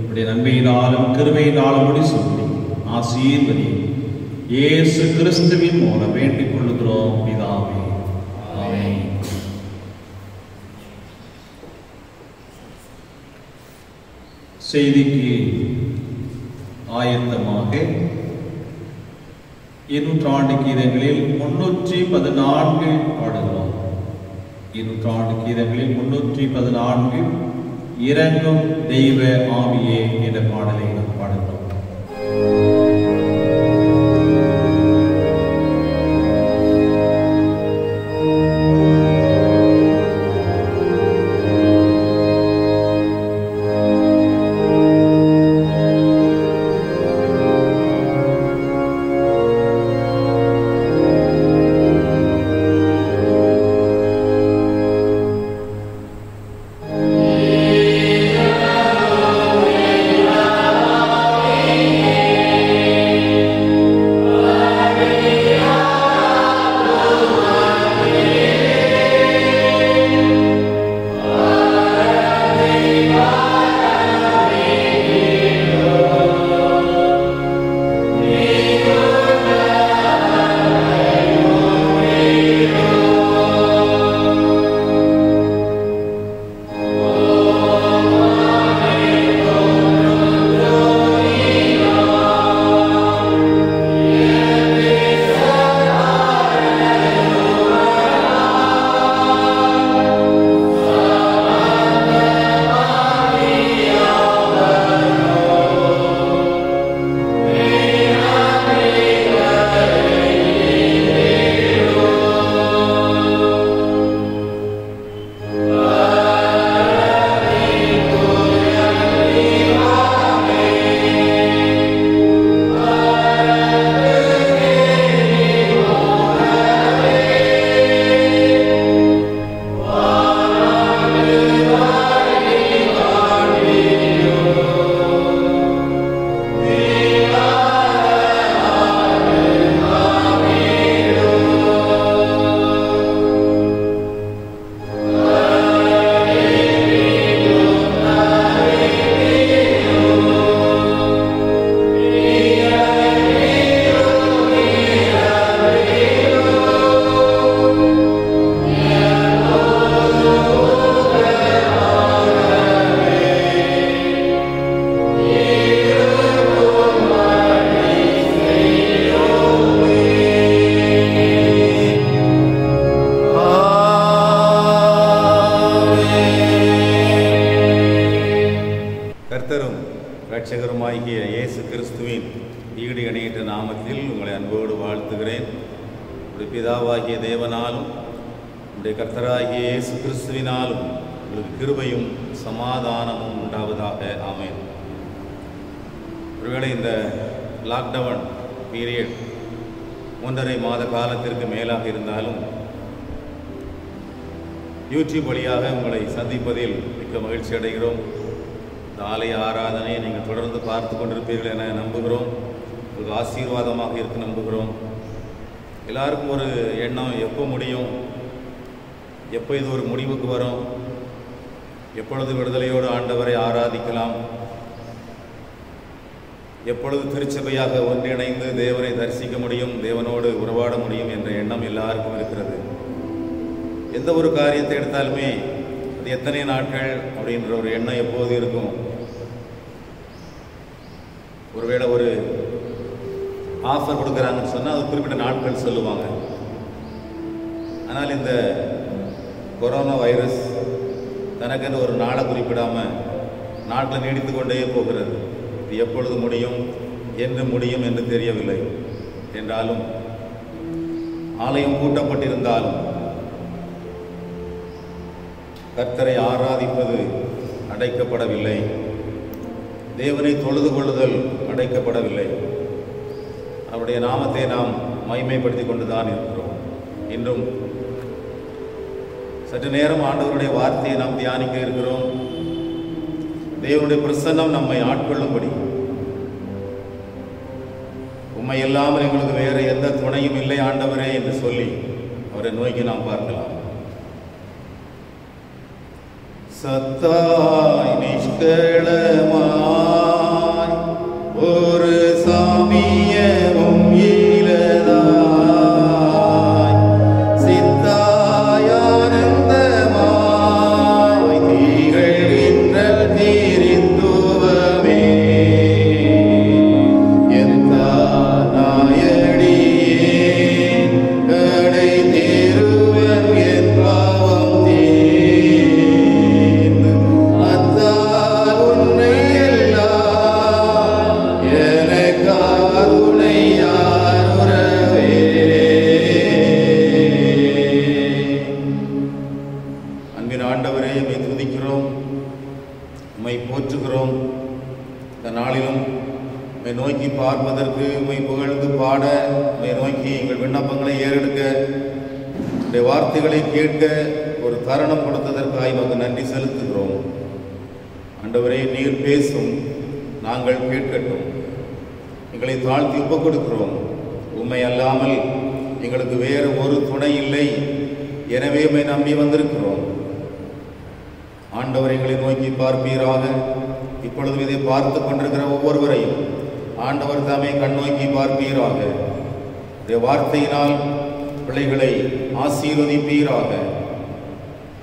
உடைய நன்மையினாலும் கிருபையினாலும் முடிசூட்டி ஆசீர்வதி. இயேசு கிறிஸ்துவின் மூலம் வேண்டிக் கொள்கிறோம் பிதாவே. ஆமென். செய்திக்கு ஆயத்தமாக 200 கீதங்களில் 314 பாடுகிறோம். 200 கீதங்களில் 314 இறங்கும் தெய்வ ஆவியே என்ற பாடலை நாம் பாடுகிறோம். இரட்சகருமாகிய இயேசு கிறிஸ்துவின் ஈடு இணையற்ற நாமத்தில் உங்களை அன்போடு வாழ்த்துகிறேன். உடைய பிதாவாகிய தேவனாலும் உடைய கர்த்தராகிய இயேசு கிறிஸ்துவினாலும் உங்களுக்கு கிருபையும் சமாதானமும் உண்டாவதாக. ஆமென். ஒருவேளை இந்த லாக்டவுன் பீரியட் 1.5 மாத காலத்திற்கு மேலாக இருந்தாலும் யூடியூப் வழியாக உங்களை சந்திப்பதில் மிக்க மகிழ்ச்சி அடைகிறோம். இந்த ஆலய ஆராதனையை நீங்கள் தொடர்ந்து பார்த்து கொண்டிருப்பீர்கள் என நம்புகிறோம். உங்களுக்கு ஆசீர்வாதமாக இருக்கு நம்புகிறோம். எல்லாருக்கும் ஒரு எண்ணம், எப்போ முடியும், எப்போ இது ஒரு முடிவுக்கு வரும், எப்பொழுது விடுதலையோடு ஆண்டவரை ஆராதிக்கலாம், எப்பொழுது திருச்சபையாக ஒன்றிணைந்து தேவனை தரிசிக்க முடியும், தேவனோடு உறவாட முடியும் என்ற எண்ணம் எல்லாருக்கும் இருக்கிறது. எந்த ஒரு காரியத்தை எடுத்தாலுமே அது எத்தனை நாட்கள் அப்படின்ற ஒரு எண்ணம் எப்போது இருக்கும். ஒருவேளை ஒரு ஆஃபர் கொடுக்குறாங்கன்னு சொன்னால் அது குறிப்பிட்ட நாட்கள் சொல்லுவாங்க. ஆனால் இந்த கொரோனா வைரஸ் தனக்கென்று ஒரு நாளை குறிப்பிடாமல் நாட்டில் நீடித்து கொண்டே போகிறது. இது எப்பொழுது முடியும், என்று முடியும் என்று தெரியவில்லை. என்றாலும் ஆலயம் பூட்டப்பட்டிருந்தாலும் கர்த்தரை ஆராதிப்பது அடைக்கப்படவில்லை, தேவனை தொழுது கொள்ளுதல் அடைக்கப்படவில்லை. அவருடைய நாமத்தை நாம் மகிமைப்படுத்தி கொண்டுதான் இருக்கிறோம். இன்றும் சற்று நேரம் ஆண்டவருடைய வார்த்தையை நாம் தியானிக்க இருக்கிறோம். தேவனுடைய பிரசன்னம் நம்மை ஆட்கொள்ளும்படி, உம்மை இல்லாமல் எங்களுக்கு வேறு எந்த துணையும் இல்லை ஆண்டவரே என்று சொல்லி அவரை நோக்கி நாம் பார்க்கலாம். சத்தாய் நிஷ்களமாய் ஒரு சாமியமும் ஈலதாய் சித்தாய் ஆனந்தமாய் திகழ்கின்ற தீரித்துவமே எந்த நாயடியேன் கடை தேருவன் என் பாவம் நோக்கி பார்ப்பதற்கு, உம்மை புகழ்ந்து பாட, உம்மை நோக்கி எங்கள் விண்ணப்பங்களை ஏறெடுக்க, உடைய வார்த்தைகளை கேட்க ஒரு தருணம் கொடுத்ததற்காக நமக்கு நன்றி செலுத்துகிறோம். ஆண்டவரே, நீர் பேசும், நாங்கள் கேட்கட்டும். எங்களை தாழ்த்தி ஒப்புக் கொடுக்கிறோம். உம்மை அல்லாமல் எங்களுக்கு வேறு ஒரு துணை இல்லை, எனவே உம்மை நம்பி வந்திருக்கிறோம். ஆண்டவர் எங்களை நோக்கி பார்ப்பீராக. இப்பொழுதும் இதை பார்த்து கொண்டிருக்கிற ஒவ்வொருவரையும் ஆண்டவர் தாமே கண்ணோக்கி பார்ப்பீராக. வார்த்தையினால் பிள்ளைகளை ஆசீர்வதிப்பீராக.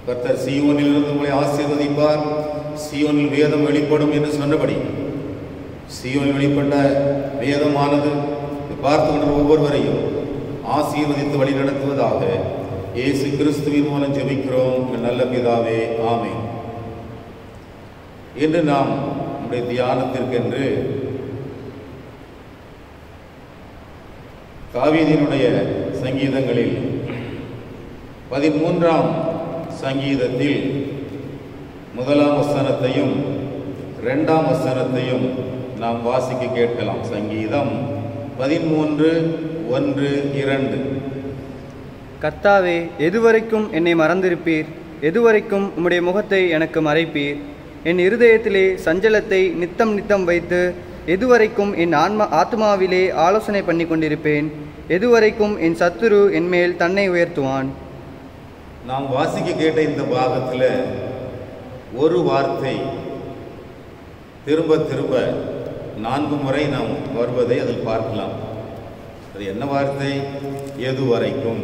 கர்த்தர் சீயோனில் இருந்து உங்களை ஆசீர்வதிப்பார். சீயோனில் வேதம் வெளிப்படும் என்று சொன்னபடி சீயோனில் வெளிப்பட்ட வேதமானது பார்த்து கொண்ட ஒவ்வொருவரையும் ஆசீர்வதித்து வழி நடத்துவதாக. இயேசு கிறிஸ்துவின் மூலம் ஜெபிக்கிறோம் நல்ல பிதாவே, ஆமென். இன்று நாம் நம்முடைய தியானத்திற்கென்று தாவீதினுடைய சங்கீதங்களில் 13ஆம் சங்கீதத்தில் 1ஆம் வசனத்தையும் 2ஆம் வசனத்தையும் நாம் வாசிக்க கேட்கலாம். சங்கீதம் 13:1-2. கர்த்தாவே, எதுவரைக்கும் என்னை மறந்திருப்பீர்? எதுவரைக்கும் உம்முடைய முகத்தை எனக்கு மறைப்பீர்? என் இருதயத்திலே சஞ்சலத்தை நித்தம் நித்தம் வைத்து எதுவரைக்கும் என் ஆத்மாவிலே ஆலோசனை பண்ணி கொண்டிருப்பேன்? எதுவரைக்கும் என் சத்துரு என்மேல் தன்னை உயர்த்துவான்? நாம் வாசிக்க கேட்ட இந்த பாகத்தில் ஒரு வார்த்தை திரும்ப திரும்ப 4 முறை நாம் வருவதை அதில் பார்க்கலாம். அது என்ன வார்த்தை? எதுவரைக்கும்,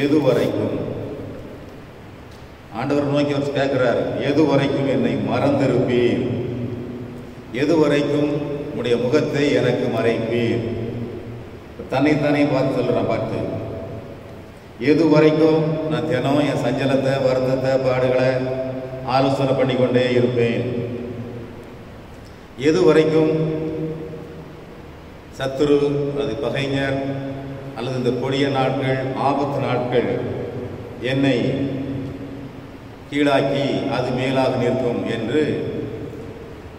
எதுவரைக்கும். ஆண்டவர் நோக்கி அவர் கேட்கிறார், எதுவரைக்கும் என்னை மறந்திருப்பீர்? எதுவரைக்கும் உடைய முகத்தை எனக்கு மறைப்பீர்? தன்னைத்தானே பார்த்து சொல்கிறான். பார்த்து, எது வரைக்கும் நான் தினம் என் சஞ்சலத்தை, வருத்தத்தை, பாடுகளை ஆலோசனை பண்ணிக்கொண்டே இருப்பேன்? எது வரைக்கும் சத்துரு, அது பகைஞர் அல்லது இந்த கொடிய நாட்கள், ஆபத்து நாட்கள் என்னை கீழாக்கி அது மேலாக நிற்கும் என்று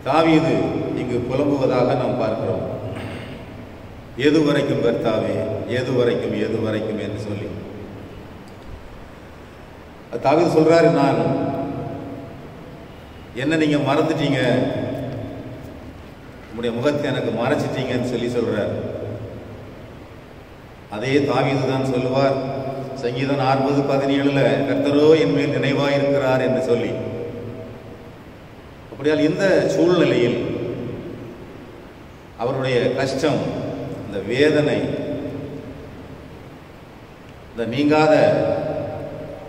தாவீது இங்கு புலம்புவதாக நாம் பார்க்கிறோம். எதுவரைக்கும் கர்த்தாவே, எதுவரைக்கும், எதுவரைக்கும் என்று சொல்லி தாவீது சொல்றாரு, நான் என்ன நீங்க மறந்துட்டீங்க, உங்களுடைய முகத்தை எனக்கு மறைச்சிட்டீங்கன்னு சொல்லி சொல்றார். அதே தாவீது தான் சொல்லுவார், சங்கீதம் 40:17 கர்த்தரோ என் மேல் நினைவாயிருக்கிறார் என்று சொல்லி. அப்படியால் இந்த சூழ்நிலையில் அவருடைய கஷ்டம், இந்த வேதனை, இந்த நீங்காத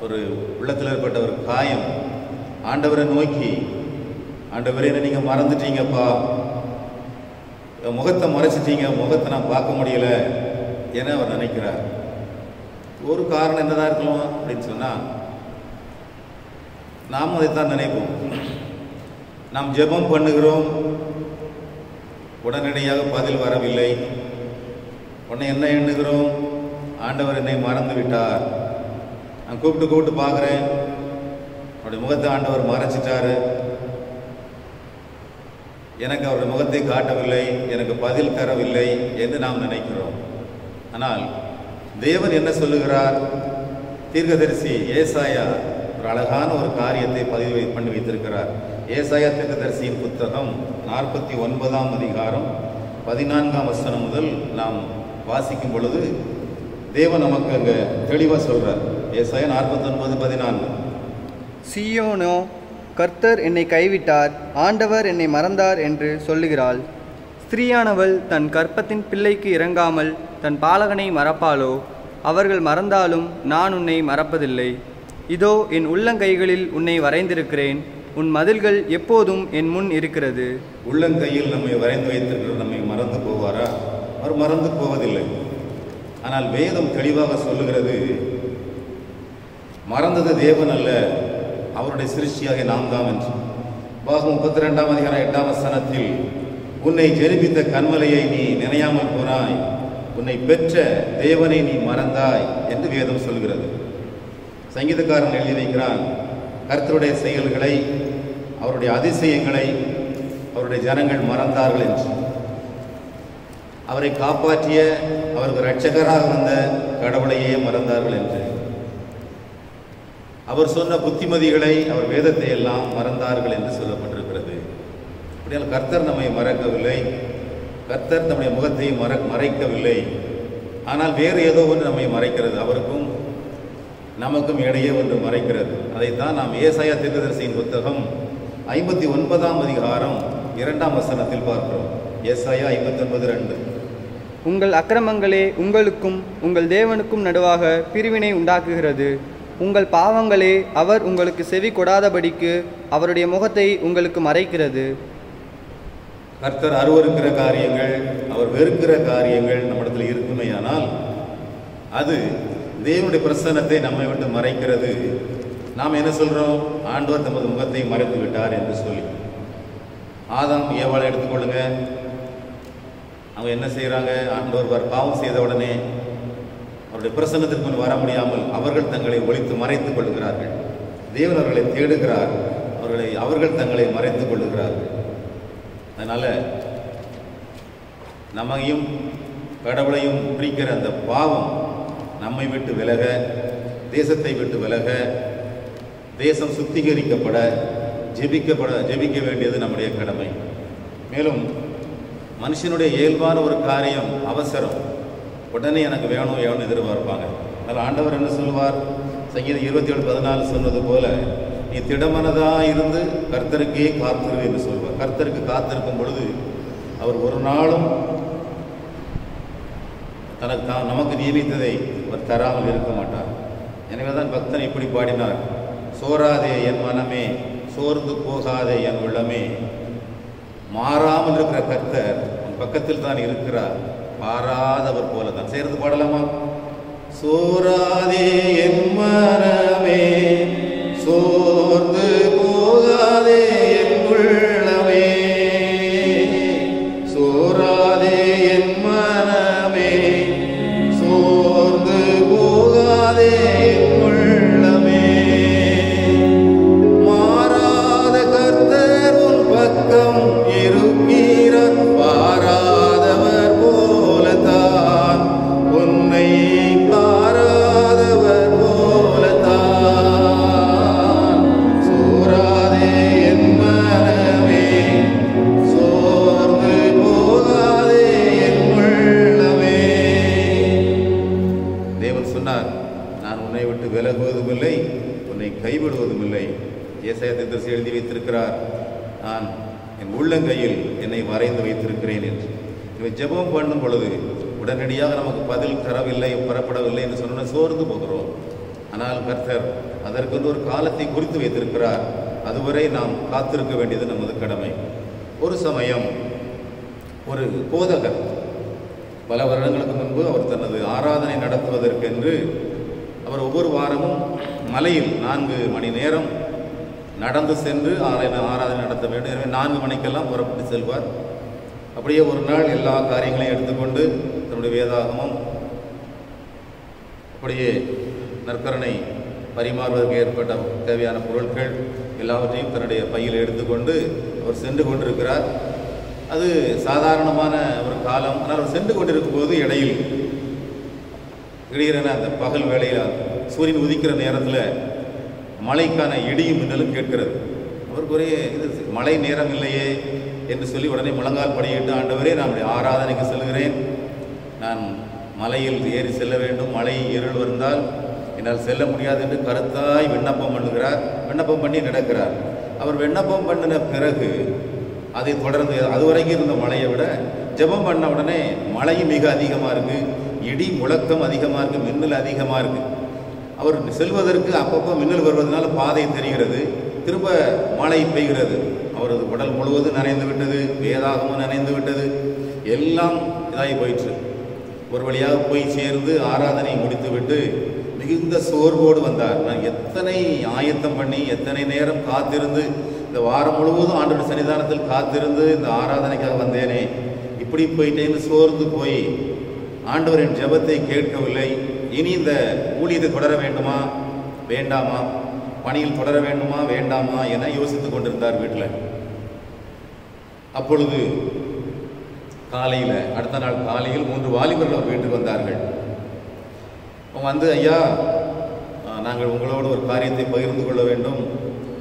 ஒரு உள்ளத்தில் ஏற்பட்ட ஒரு காயம் ஆண்டவரை நோக்கி, ஆண்டவரே நீங்கள் மறந்துட்டீங்கப்பா, முகத்தை மறைச்சிட்டீங்க, முகத்தை நான் பார்க்க முடியல என அவர் நினைக்கிறார். ஒரு காரணம் என்னதான் இருக்கலாம் அப்படின்னு சொன்னால், நாம் அதைத்தான் நினைப்போம். நாம் ஜெபம் பண்ணுகிறோம், உடனடியாக பதில் வரவில்லை. உடனே என்ன எண்ணுகிறோம், ஆண்டவர் என்னை மறந்து விட்டார். நான் கூப்பிட்டு பார்க்குறேன், அவருடைய முகத்தை ஆண்டவர் மறைச்சிட்டாரு, எனக்கு அவருடைய முகத்தை காட்டவில்லை, எனக்கு பதில் தரவில்லை என்று நாம் நினைக்கிறோம். ஆனால் தேவன் என்ன சொல்லுகிறார்? தீர்க்கதரிசி ஏசாயா ஒரு அழகான ஒரு காரியத்தை பதிவு பண்ணி வைத்திருக்கிறார். ஏசாயா தீர்க்கதரிசியின் புத்தகம் 49ஆம் அதிகாரம் 14ஆம் வசனம் முதல் நாம் வாசிக்கும் பொழுது தேவன் நமக்கு அங்கே தெளிவாக சொல்றார். ஏசாயா 49:14. சீயோனோ, கர்த்தர் என்னை கைவிட்டார், ஆண்டவர் என்னை மறந்தார் என்று சொல்லுகிறாள். ஸ்திரீயானவள் தன் கர்ப்பத்தின் பிள்ளைக்கு இறங்காமல் தன் பாலகனை மறப்பாளோ? அவர்கள் மறந்தாலும் நான் உன்னை மறப்பதில்லை. இதோ என் உள்ளங்கைகளில் உன்னை வரைந்திருக்கிறேன், உன் மதில்கள் எப்போதும் என் முன் இருக்கிறது. உள்ளங்கையில் நம்மை வரைந்து வைத்திருக்கிற நம்மை மறந்து போவாரா? அவர் மறந்து போவதில்லை. ஆனால் வேதம் தெளிவாக சொல்லுகிறது, மறந்தது தேவன் அல்ல, அவருடைய சிருஷ்டியாக நாம் தான் என்று. பாகம் 32ஆம் அதிகாரம் 8ஆம் வசனத்தில், உன்னை ஜெனிப்பித்த கன்மலையை நீ நினையாமல் போனாய், உன்னை பெற்ற தேவனை நீ மறந்தாய் என்று வேதம் சொல்கிறது. சங்கீதக்காரன் எழுதி வைக்கிறான், கர்த்தருடைய செயல்களை, அவருடைய அதிசயங்களை அவருடைய ஜனங்கள் மறந்தார்கள் என்று. அவரை காப்பாற்றிய, அவருக்கு இரட்சகராக வந்த கடவுளையே மறந்தார்கள் என்று. அவர் சொன்ன புத்திமதிகளை, அவர் வேதத்தை எல்லாம் மறந்தார்கள் என்று சொல்லப்பட்டிருக்கிறது. அப்படியால் கர்த்தர் நம்மை மறக்கவில்லை, கர்த்தர் நம்முடைய முகத்தை மறைக்கவில்லை. ஆனால் வேறு ஏதோ ஒன்று நம்மை மறைக்கிறது, அவருக்கும் நமக்கும் இடையே ஒன்று மறைக்கிறது. அதைத்தான் நாம் ஏசாயா தீர்க்கதரிசியின் புத்தகம் 59ஆம் அதிகாரம் 2ஆம் வசனத்தில் பார்க்கிறோம். ஏசாயா 59:2. உங்கள் அக்கிரமங்களே உங்களுக்கும் உங்கள் தேவனுக்கும் நடுவாக பிரிவினை உண்டாக்குகிறது. உங்கள் பாவங்களே அவர் உங்களுக்கு செவி கொடாதபடிக்கு அவருடைய முகத்தை உங்களுக்கு மறைக்கிறது. கர்த்தர் அருவருக்கிற காரியங்கள், அவர் வெறுக்கிற காரியங்கள் நம்மிடத்தில் இருக்குமையானால் அது தேவனுடைய பிரசன்னத்தை நம்மை விட்டு மறைக்கிறது. நாம் என்ன சொல்கிறோம்? ஆண்டவர் தமது முகத்தை மறைத்து விட்டார் என்று சொல்லி. ஆதாம் ஏவாளை எடுத்துக்கொள்ளுங்க, அவங்க என்ன செய்கிறாங்க? ஆண்டவர் பாவம் செய்த உடனே அவருடைய பிரசன்னத்திற்கு முன் வர முடியாமல் அவர்கள் தங்களை ஒளித்து மறைத்துக் கொள்கிறார்கள். தேவன் அவர்களை தேடுகிறார், அவர்கள் தங்களை மறைத்துக் கொள்ளுகிறார்கள். அதனால் நம்மையும் கடவுளையும் பிரிக்கிற அந்த பாவம் நம்மை விட்டு விலக, தேசத்தை விட்டு விலக, தேசம் சுத்திகரிக்கப்பட, ஜெபிக்க வேண்டியது நம்முடைய கடமை. மேலும் மனுஷனுடைய இயல்பான ஒரு காரியம் அவசரம், உடனே எனக்கு வேணும் எதிர்பார்ப்பாங்க. அதனால் ஆண்டவர் என்ன சொல்வார்? சங்கீதம் 27:14 சொன்னது போல, நீ திடமனதாக இருந்து கர்த்தருக்கே காத்திரு என்று சொல்வார். கர்த்தருக்கு காத்திருக்கும் பொழுது அவர் ஒரு நாளும் நமக்கு நியமித்ததை அவர் தராமல் இருக்க மாட்டார். எனவே தான் பக்தன் இப்படி பாடினார், சோராதே என் மனமே, சோர்ந்து போகாதே என் உள்ளமே. மாறாமல் இருக்கிற கர்த்தர் உன் பக்கத்தில் தான் இருக்கிறார், மாறாதவர் போல தான். சேர்ந்து பாடலாமா? சோராதே என் மனமே, சோர்ந்து போகாதே என் உள்ளமே. சோராதே என் மனமே, சோர்ந்து போகாதே என் உள்ளமே. மாறாத கர்த்தர் உன் பக்கம் இருக்கிறார், பாராதவர் போலத்தான் உன்னை பாராதவர் போலத்தான். கைவிடுவதும் இல்லை. ஏசாயா தீர்க்கதரிசி எழுதி வைத்திருக்கிறார், நான் என் உள்ளங்கையில் என்னை வரைந்து வைத்திருக்கிறேன் என்று. இவை ஜெபம் பண்ணும் பொழுது உடனடியாக நமக்கு பதில் தரவில்லை, பெறப்படவில்லை என்று சொன்ன சோர்ந்து போகிறோம். ஆனால் கர்த்தர் அதற்கு ஒரு காலத்தை குறித்து வைத்திருக்கிறார். அதுவரை நாம் காத்திருக்க வேண்டியது நமது கடமை. ஒரு சமயம் ஒரு போதகர் பல வருடங்களுக்கு முன்பு அவர் தனது ஆராதனை நடத்துவதற்கென்று அவர் ஒவ்வொரு வாரமும் மலையில் 4 மணி நேரம் நடந்து சென்று ஆராதனை நடத்த வேண்டும். எனவே 4 மணிக்கெல்லாம் புறப்பட்டு செல்வார். அப்படியே ஒரு நாள் எல்லா காரியங்களையும் எடுத்துக்கொண்டு தன்னுடைய வேதாகமம், அப்படியே நற்கரணை பரிமாறுவதற்கு ஏற்பட்ட தேவையான பொருட்கள் எல்லாவற்றையும் தன்னுடைய பையில் எடுத்துக்கொண்டு அவர் சென்று கொண்டிருக்கிறார். அது சாதாரணமான ஒரு காலம். ஆனால் அவர் சென்று கொண்டிருக்கும் போது இடையில் திடீரென அந்த பகல் வேளையில் சூரியன் உதிக்கிற நேரத்தில் மழைக்கான இடியும் மின்னலும் கேட்கிறது. அவருக்கு ஒரே இது மழை நேரம் இல்லையே என்று சொல்லி உடனே முழங்கால் படியிட்டு, ஆண்டவரே நான் ஆராதனைக்கு செல்கிறேன், நான் மலையில் ஏறி செல்ல வேண்டும், மழை இருள் வந்தால் என்னால் செல்ல முடியாது என்று கருத்தாய் விண்ணப்பம் பண்ணுகிறார். விண்ணப்பம் பண்ணி நடக்கிறார். அவர் விண்ணப்பம் பண்ணின பிறகு அதை தொடர்ந்து அதுவரைக்கும் இருந்த மழையை விட ஜெபம் பண்ண உடனே மழையும் மிக அதிகமாக இருக்குது, இடி முழக்கம் அதிகமாக இருக்குது, மின்னல் அதிகமாக இருக்குது. அவர் செல்வதற்கு அப்பப்போ மின்னல் வருவதனால பாதை தெரிகிறது, திரும்ப மழை பெய்கிறது. அவரது உடல் முழுவதும் நனைந்து விட்டது, வேதாகமும் நனைந்து விட்டது, எல்லாம் இதாகி போயிற்று. ஒரு வழியாக போய் சேர்ந்து ஆராதனை முடித்துவிட்டு மிகுந்த சோர்வோடு வந்தார். நான் எத்தனை ஆயத்தம் பண்ணி எத்தனை நேரம் காத்திருந்து இந்த வாரம் முழுவதும் ஆண்டவருடைய சன்னிதானத்தில் காத்திருந்து இந்த ஆராதனைக்காக வந்தேனே, இப்படி போயிட்டேன்னு சோர்ந்து போய் ஆண்டவரின் ஜெபத்தை கேட்கவில்லை. இனி இந்த ஊழியத்தை தொடர வேண்டுமா வேண்டாமா, பணியில் தொடர வேண்டுமா வேண்டாமா என யோசித்துக் கொண்டிருந்தார் வீட்டில். அப்பொழுது காலையில் அடுத்த நாள் காலையில் 3 வாலிபர்கள் அவர் வீட்டுக்கு வந்தார்கள். அவங்க வந்து, ஐயா, நாங்கள் உங்களோடு ஒரு காரியத்தை பகிர்ந்து கொள்ள வேண்டும்.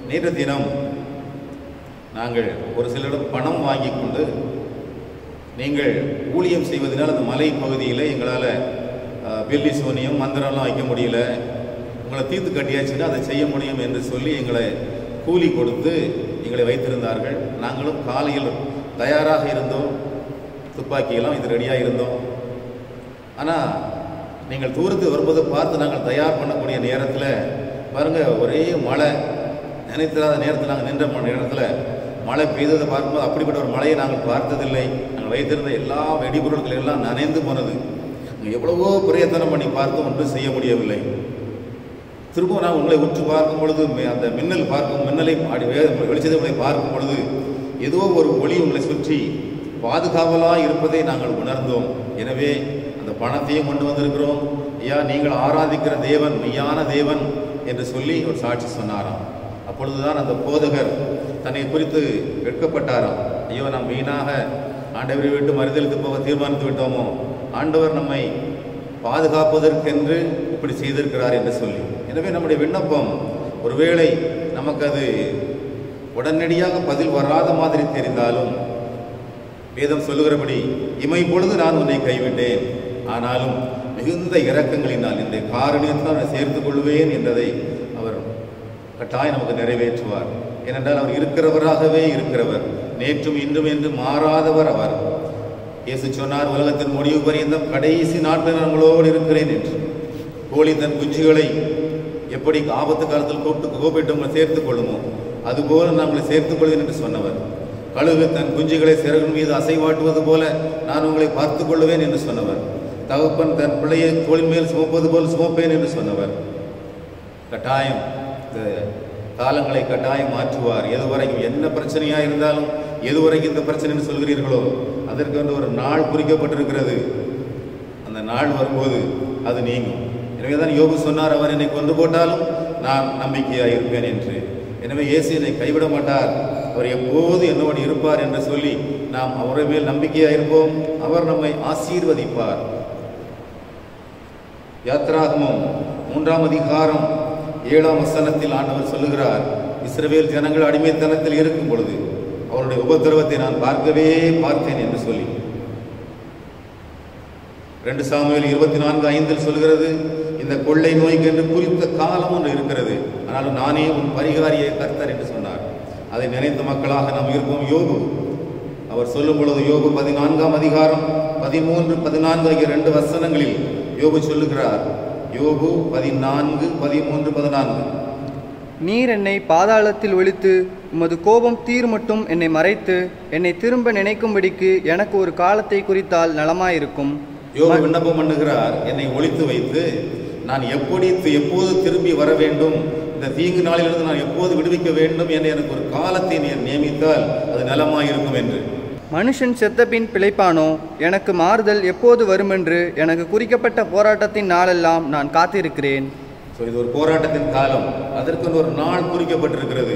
நேற்று தினம் நாங்கள் ஒரு சிலரிடம் பணம் வாங்கி கொண்டு நீங்கள் ஊழியம் செய்வதனால் அந்த மலை பகுதியில் எங்களால் வெள்ளி சோனியம் மந்திரம்லாம் வைக்க முடியல, உங்களை தீர்த்து கட்டியாச்சுன்னா அதை செய்ய முடியும் என்று சொல்லி எங்களை கூலி கொடுத்து எங்களை வைத்திருந்தார்கள். நாங்களும் காலையில் தயாராக இருந்தோம், துப்பாக்கியெல்லாம் இது ரெடியாக இருந்தோம். ஆனால் நீங்கள் தூரத்து வரும்போது பார்த்து நாங்கள் தயார் பண்ணக்கூடிய நேரத்தில் பாருங்கள், ஒரே மழை, நினைத்திராத நேரத்தில் நாங்கள் நின்ற நேரத்தில் மழை பெய்ததை பார்க்கும்போது அப்படிப்பட்ட ஒரு மழையை நாங்கள் பார்த்ததில்லை. நாங்கள் வைத்திருந்த எல்லா வெடிபொருட்கள் எல்லாம் நனைந்து போனது. எவ்வளவோ பிரயத்தனம் பண்ணி பார்த்தும் ஒன்றும் செய்ய முடியவில்லை. திரும்ப நான் உங்களை உற்று பார்க்கும் பொழுது அந்த மின்னலை வெளிச்சத்தை பார்க்கும் பொழுது ஏதோ ஒரு ஒளி உங்களை சுற்றி பாதுகாவலாக இருப்பதை நாங்கள் உணர்ந்தோம். எனவே அந்த பணத்தையும் கொண்டு வந்திருக்கிறோம் ஐயா, நீங்கள் ஆராதிக்கிற தேவன் மெய்யான தேவன் என்று சொல்லி ஒரு சாட்சி சொன்னாராம். அப்பொழுதுதான் அந்த போதகர் தன்னை குறித்து வெட்கப்பட்டாராம். ஐயோ, நாம் வீணாக ஆண்டவரை விட்டு மறுதலித்து போக தீர்மானித்து விட்டோமோ, ஆண்டவர் நம்மை பாதுகாப்பதற்கென்று இப்படி செய்திருக்கிறார் என்று சொல்லி. எனவே நம்முடைய விண்ணப்பம் ஒருவேளை நமக்கு அது உடனடியாக பதில் வராத மாதிரி தெரிந்தாலும், வேதம் சொல்லுகிறபடி இமை பொழுது நான் உன்னை கைவிட்டேன், ஆனாலும் மிகுந்த இரக்கங்களினால் இந்த காரணியத்தான் சேர்த்துக் கொள்வேன் என்றதை அவர் கட்டாயம் நமக்கு நிறைவேற்றுவார். ஏனென்றால் அவர் இருக்கிறவராகவே இருக்கிறவர், நேற்றும் இன்றும் என்று மாறாதவர் அவர். இயேசு சொன்னார், உலகத்தின் முடிவு பரியந்தம் கடைசி நாட்களில் நம்மளோடு இருக்கிறேன் என்று. கோழி தன் குஞ்சுகளை எப்படி ஆபத்து காலத்தில் கூப்பிட்டு சேர்த்துக் கொள்ளுமோ அதுபோல நாங்களை சேர்த்துக் கொள்வேன் என்று சொன்னவர். கழுகு தன் குஞ்சுகளை சிறகின் மீது அசைவாட்டுவது போல நான் உங்களை பார்த்துக் கொள்வேன் என்று சொன்னவர். தகப்பன் தன் பிள்ளையை தோளின் மேல் சுமப்பது போல் சுமப்பேன் என்று சொன்னவர். கட்டாயம் இந்த காலங்களை கட்டாயம் மாற்றுவார். எதுவரைக்கும் என்ன பிரச்சனையாக இருந்தாலும், எதுவரைக்கும் இந்த பிரச்சனைன்னு சொல்கிறீர்களோ அதற்கு வந்து ஒரு நாள் குறிக்கப்பட்டிருக்கிறது. அந்த நாள் வரும்போது அது நீங்கும். எனவே தான் யோபு சொன்னார், அவர் என்னை கொண்டு போட்டாலும் நான் நம்பிக்கையாக இருப்பேன் என்று. எனவே இயேசு என்னை கைவிட மாட்டார், அவர் எப்போது என்னோடு இருப்பார் என்று சொல்லி நாம் அவரை மேல் நம்பிக்கையாக இருப்போம். அவர் நம்மை ஆசீர்வதிப்பார். யாத்ராகமம் 3ஆம் அதிகாரம் 7ஆம் வசனத்தில் ஆண்டவர் சொல்லுகிறார், இஸ்ரவேல் ஜனங்கள் அடிமைத்தனத்தில் இருக்கும் பொழுது அவருடைய உபத்திரவத்தை நான் பார்க்கவே பார்த்தேன் என்று சொல்லி. 2 சாமுவேல் 24:5 சொல்கிறது, இந்த இந்த கொள்ளை நோய்க்கு என்று குறித்த காலம் ஒன்று இருக்கிறது. ஆனாலும் நானே உன் பரிகாரியை கர்த்தர் என்று சொன்னார். அதை நினைத்த மக்களாக நாம் இருப்போம். யோபு அவர் சொல்லும் பொழுது யோபு 14ஆம் அதிகாரம் 13, 14 ஆகிய 2 வசனங்களில் யோபு சொல்லுகிறார். யோபு 14, 13, 14. நீர் என்னை பாதாளத்தில் ஒழித்து உமது கோபம் தீர் மட்டும் என்னை மறைத்து என்னை திரும்ப நினைக்கும்படிக்கு எனக்கு ஒரு காலத்தை குறித்தால் நலமாயிருக்கும். யோபு விண்ணப்பம் பண்ணுகிறார், என்னை ஒழித்து வைத்து நான் எப்போது திரும்பி வர வேண்டும், இந்த தீங்கு நாளிலிருந்து நான் எப்போது விடுவிக்க வேண்டும் என்று எனக்கு ஒரு காலத்தை நீர் நியமித்தால் அது நலமாயிருக்கும் என்று. மனுஷன் செத்தபின் பிழைப்பானோ, எனக்கு மாறுதல் எப்போது வருமென்று எனக்கு குறிக்கப்பட்ட போராட்டத்தின் நாளெல்லாம் நான் காத்திருக்கிறேன். இது ஒரு போராட்டத்தின் காலம், அதற்கு ஒரு நாள் குறிக்கப்பட்டிருக்கிறது.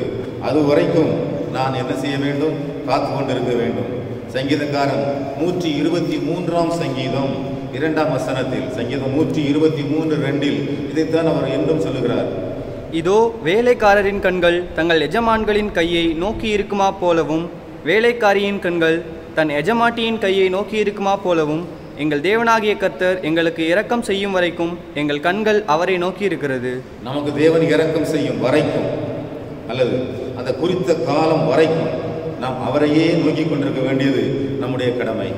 அது வரைக்கும் நான் என்ன செய்ய வேண்டும்? காத்து கொண்டிருக்க வேண்டும். சங்கீதக்காரன் 123ஆம் சங்கீதம் 2ஆம் வசனத்தில், சங்கீதம் 123:2 இதைத்தான் அவர் என்றும் சொல்லுகிறார். இதோ வேலைக்காரரின் கண்கள் தங்கள் எஜமான்களின் கையை நோக்கி இருக்குமா போலவும், வேலைக்காரியின் கண்கள் தன் எஜமாட்டியின் கையை நோக்கி இருக்குமா போலவும், எங்கள் தேவனாகிய கர்த்தர் எங்களுக்கு இரக்கம் செய்யும் வரைக்கும் எங்கள் கண்கள் அவரை நோக்கி இருக்கிறது. நமக்கு தேவன் இரக்கம் செய்யும் வரைக்கும், அல்லது அந்த குறித்த காலம் வரைக்கும் நாம் அவரையே நோக்கி கொண்டிருக்க வேண்டியது நம்முடைய கடமை.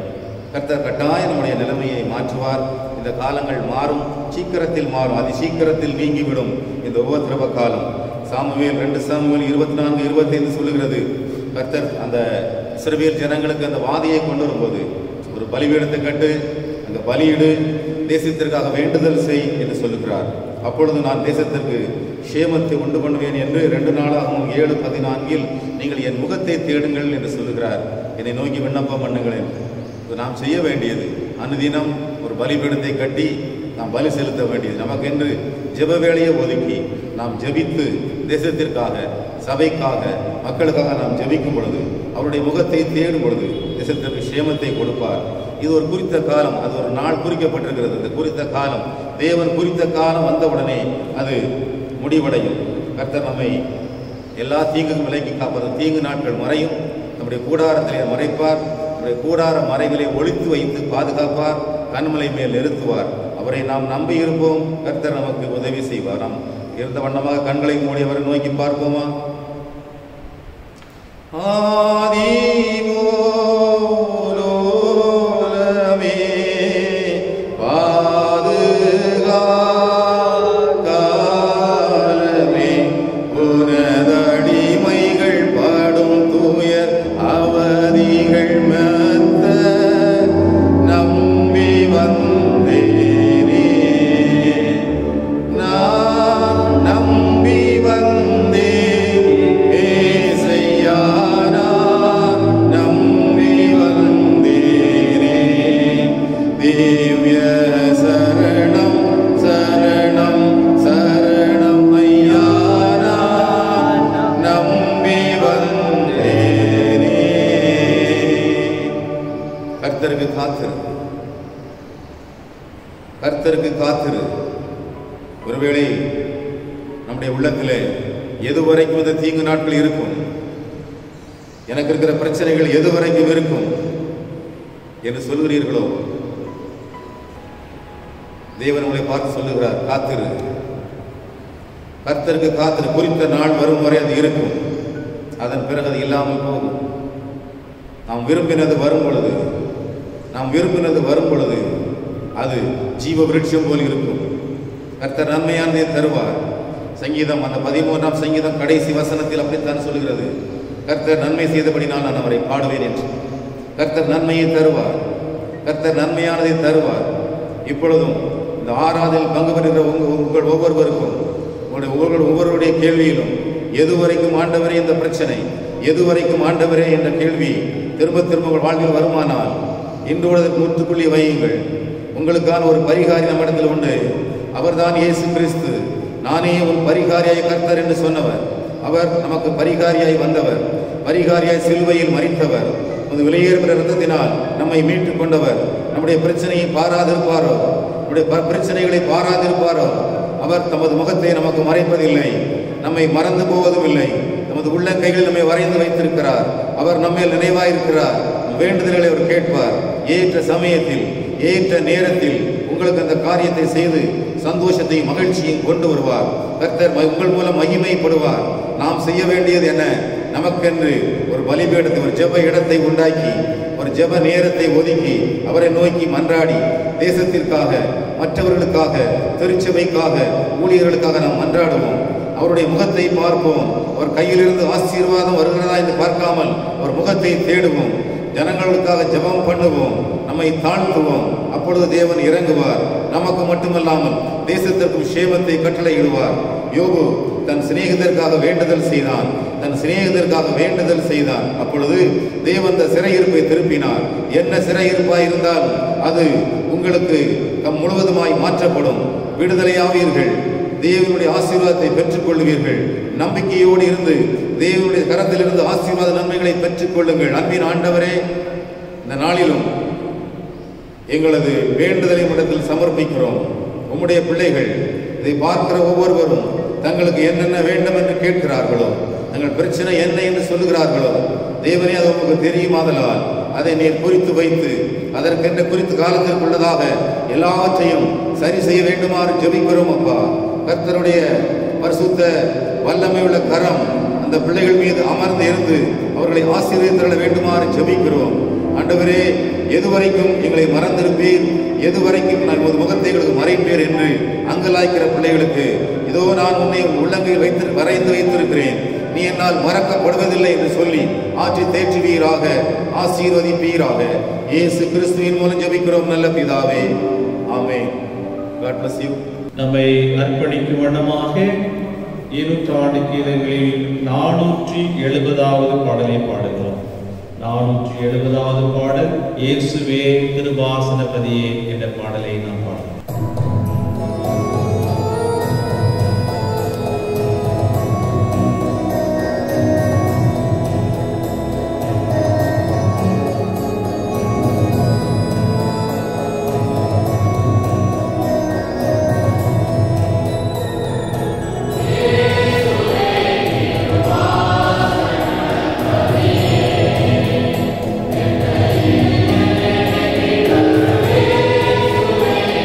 கர்த்தர் கட்டாயம் நம்முடைய நிலைமையை மாற்றுவார். இந்த காலங்கள் மாறும், சீக்கிரத்தில் மாறும், அதி சீக்கிரத்தில் நீங்கிவிடும் இந்த உபத்திரவ காலம். சாமுவேல் 2 சாமுவேல் 24:25 சொல்லுகிறது, கர்த்தர் அந்த இஸ்ரவேல் ஜனங்களுக்கு அந்த வாதையை கொண்டு வரும்போது, ஒரு பலிபீடத்தை கட்டு, அந்த பலியிடு, தேசத்திற்காக வேண்டுதல் செய் என்று சொல்லுகிறார். அப்பொழுது நான் தேசத்திற்கு சேமத்தை உண்டு பண்ணுவேன் என்று 2 நாளாகவும் 7:14 நீங்கள் என் முகத்தை தேடுங்கள் என்று சொல்லுகிறார். என்னை நோக்கி விண்ணப்பம் பண்ணுங்கள் என்று. இது நாம் செய்ய வேண்டியது. அனுதினம் ஒரு பலிபீடத்தை கட்டி நாம் பலி செலுத்த வேண்டியது. நமக்கென்று ஜெப வேளையை ஒதுக்கி நாம் ஜெபித்து தேசத்திற்காக, சபைக்காக, மக்களுக்காக நாம் ஜெபிக்கும் பொழுது, அவருடைய முகத்தை தேடும் பொழுது தேசத்திற்கு சேமத்தை கொடுப்பார். இது ஒரு குறித்த காலம், அது ஒரு நாள் குறிக்கப்பட்டிருக்கிறது. இந்த குறித்த காலம், தேவன் குறித்த காலம் வந்தவுடனே அது முடிவடையும். கர்த்தர் நம்மை எல்லா தீங்குக்கும் விலக்கி காப்பது. தீங்கு நாட்கள் மறையும், நம்முடைய கூடாரத்திலே மறைப்பார், நம்முடைய கூடார மறைகளை ஒழித்து வைத்து பாதுகாப்பார், கண்மலை மேல் நிறுத்துவார். அவரை நாம் நம்பி இருப்போம். கர்த்தர் நமக்கு உதவி செய்வார். நாம் இருந்த வண்ணமாக கண்களை மூடி அவரை நோக்கி பார்ப்போமா? கர்த்தருக்கு காத்திரு. ஒருவேளை நம்முடைய உள்ளத்திலே எதுவரைக்கும் இந்த தீங்கு நாட்கள் இருக்கும், எனக்கு இருக்கிற பிரச்சனைகள் எதுவரைக்கும் இருக்கும் என்று சொல்கிறீர்களோ, தேவன் உங்களை பார்த்து சொல்லுகிறார், காத்திரு. கர்த்தருக்கு காத்திரு. குறித்த நாள் வரும் வரை அது இருக்கும். அதன் பிறகு அது இல்லாமல் போகும். நாம் விரும்பினது வரும் பொழுது அது ஜீவ விருட்சம் போல் இருக்கும். கர்த்தர் நன்மையானதை தருவார். சங்கீதம் அந்த 13ஆம் சங்கீதம் கடைசி வசனத்தில் அப்படித்தான் சொல்கிறது, கர்த்தர் நன்மை செய்தபடினால் நான் அவரை பாடுவேன் என்று. கர்த்தர் நன்மையை தருவார், கர்த்தர் நன்மையானதை தருவார். இப்பொழுதும் இந்த ஆராதனையில் பங்கு பெறுகிற உங்கள் ஒவ்வொருவருக்கும், ஒவ்வொருவருடைய கேள்வியிலும் எதுவரைக்கும் ஆண்டவரே இந்த பிரச்சனை, எதுவரைக்கும் ஆண்டவரே என்ற கேள்வி திரும்ப திரும்ப உங்கள் வாழ்வில் வருமானால் இன்றோடு முற்றுப்புள்ளி வையுங்கள். உங்களுக்கான ஒரு பரிகாரி நம்மிடத்தில் உண்டு. அவர்தான் இயேசு கிறிஸ்து. நானே உன் பரிகாரியாய் கர்த்தர் என்று சொன்னவர். அவர் நமக்கு பரிகாரியாய் வந்தவர், பரிகாரியாய் சிலுவையில் மரித்தவர், விலையேறுகிற இரத்தத்தினால் நம்மை மீட்டுக் கொண்டவர். நம்முடைய பிரச்சனையை பாராதிருப்பாரோ, நம்முடைய பிரச்சனைகளை பாராதிருப்பாரோ, அவர் தமது முகத்தை நமக்கு மறைப்பதில்லை, நம்மை மறந்து போவதும் இல்லை. நமது உள்ளங்கைகளில் நம்மை வரைந்து வைத்திருக்கிறார். அவர் நம்மேல் நினைவாயிருக்கிறார். வேண்டுதல்களை அவர் கேட்பார். ஏற்ற சமயத்தில், ஏற்ற நேரத்தில் உங்களுக்கு அந்த காரியத்தை செய்து சந்தோஷத்தையும் மகிழ்ச்சியும் கொண்டு வருவார். கர்த்தர் உங்கள் மூலம் மகிமைப்படுவார். நாம் செய்ய வேண்டியது என்ன? நமக்கென்று ஒரு பலிபீடத்தை, ஒரு ஜெப இடத்தை உண்டாக்கி, ஒரு ஜெப நேரத்தை ஒதுக்கி அவரை நோக்கி மன்றாடி, தேசத்திற்காக, மற்றவர்களுக்காக, திருச்சபைக்காக, ஊழியர்களுக்காக நாம் மன்றாடுவோம். அவருடைய முகத்தை பார்ப்போம். அவர் கையிலிருந்து ஆசீர்வாதம் வருகிறதா என்று பார்க்காமல் அவர் முகத்தை தேடுவோம். ஜனங்களுக்காக ஜெபம் பண்ணுவோம். நம்மை தாழ்த்துவோம். அப்பொழுது தேவன் இறங்குவார். நமக்கு மட்டுமல்லாமல் தேசத்திற்கும் சேமத்தை கட்டளையிடுவார். யோபு தன் சிநேகிதருக்காக வேண்டுதல் செய்தான். அப்பொழுது தேவன் அந்த சிறையிருப்பை திருப்பினார். என்ன சிறையிருப்பாய் இருந்தாலும் அது உங்களுக்கு முழுவதுமாய் மாற்றப்படும். விடுதலையாவீர்கள். தேவனுடைய ஆசீர்வாதத்தை பெற்றுக் கொள்வீர்கள். நம்பிக்கையோடு இருந்து தேவனுடைய கரத்திலிருந்து ஆசீர்வாத நன்மைகளை பெற்றுக் கொள்ளுங்கள். அன்பின் ஆண்டவரே, இந்த நாளிலும் எங்களது வேண்டுதலை இடத்தில் சமர்ப்பிக்கிறோம். உம்முடைய பிள்ளைகள் இதை பார்க்கிற ஒவ்வொருவரும் தங்களுக்கு என்னென்ன வேண்டும் என்று கேட்கிறார்களோ, தங்கள் பிரச்சனை என்ன என்று சொல்லுகிறார்களோ, தேவனே அது உங்களுக்கு தெரியுமாதலால் அதை நீர் குறித்து வைத்து அதற்கென்ற குறித்து காலத்திற்குள்ளதாக எல்லாவற்றையும் சரி செய்ய வேண்டுமாறு ஜெபிக்கிறோம். அப்பா, கர்த்தருடைய பரிசுத்த வல்லமையுள்ள கரம் அந்த பிள்ளைகள் மீது அமர்ந்து இருந்து அவர்களை ஆசீர்வதித்தருள வேண்டுமாறு ஜெபிக்கிறோம். ஆண்டவரே, எதுவரைக்கும் எங்களை மறந்திருப்பீர், எதுவரைக்கும் நான் உமது முகத்தை எங்களுக்கு மறைப்பீர் என்று அங்கலாய்க்கிற பிள்ளைகளுக்கு, இதோ நான் உன்னை உள்ளங்கையில் வரைந்து வைத்திருக்கிறேன், நீ என்னால் மறக்கப்படுவதில்லை என்று சொல்லி ஆற்றி தேற்றுவீராக, ஆசீர்வதிப்பீராக. இயேசு கிறிஸ்துவின் மூலம் ஜெபிக்கிறோம் நல்ல பிதாவே, ஆமென். God bless you. நம்மை அர்ப்பணிக்கும் வண்ணமாக 200 கீதங்களில் 470வது பாடலை பாடுகிறோம். 470வது பாடல் இயேசுவே கிருபாசனபதியே என்ற பாடலை நாம் பாடுகிறோம். Amen.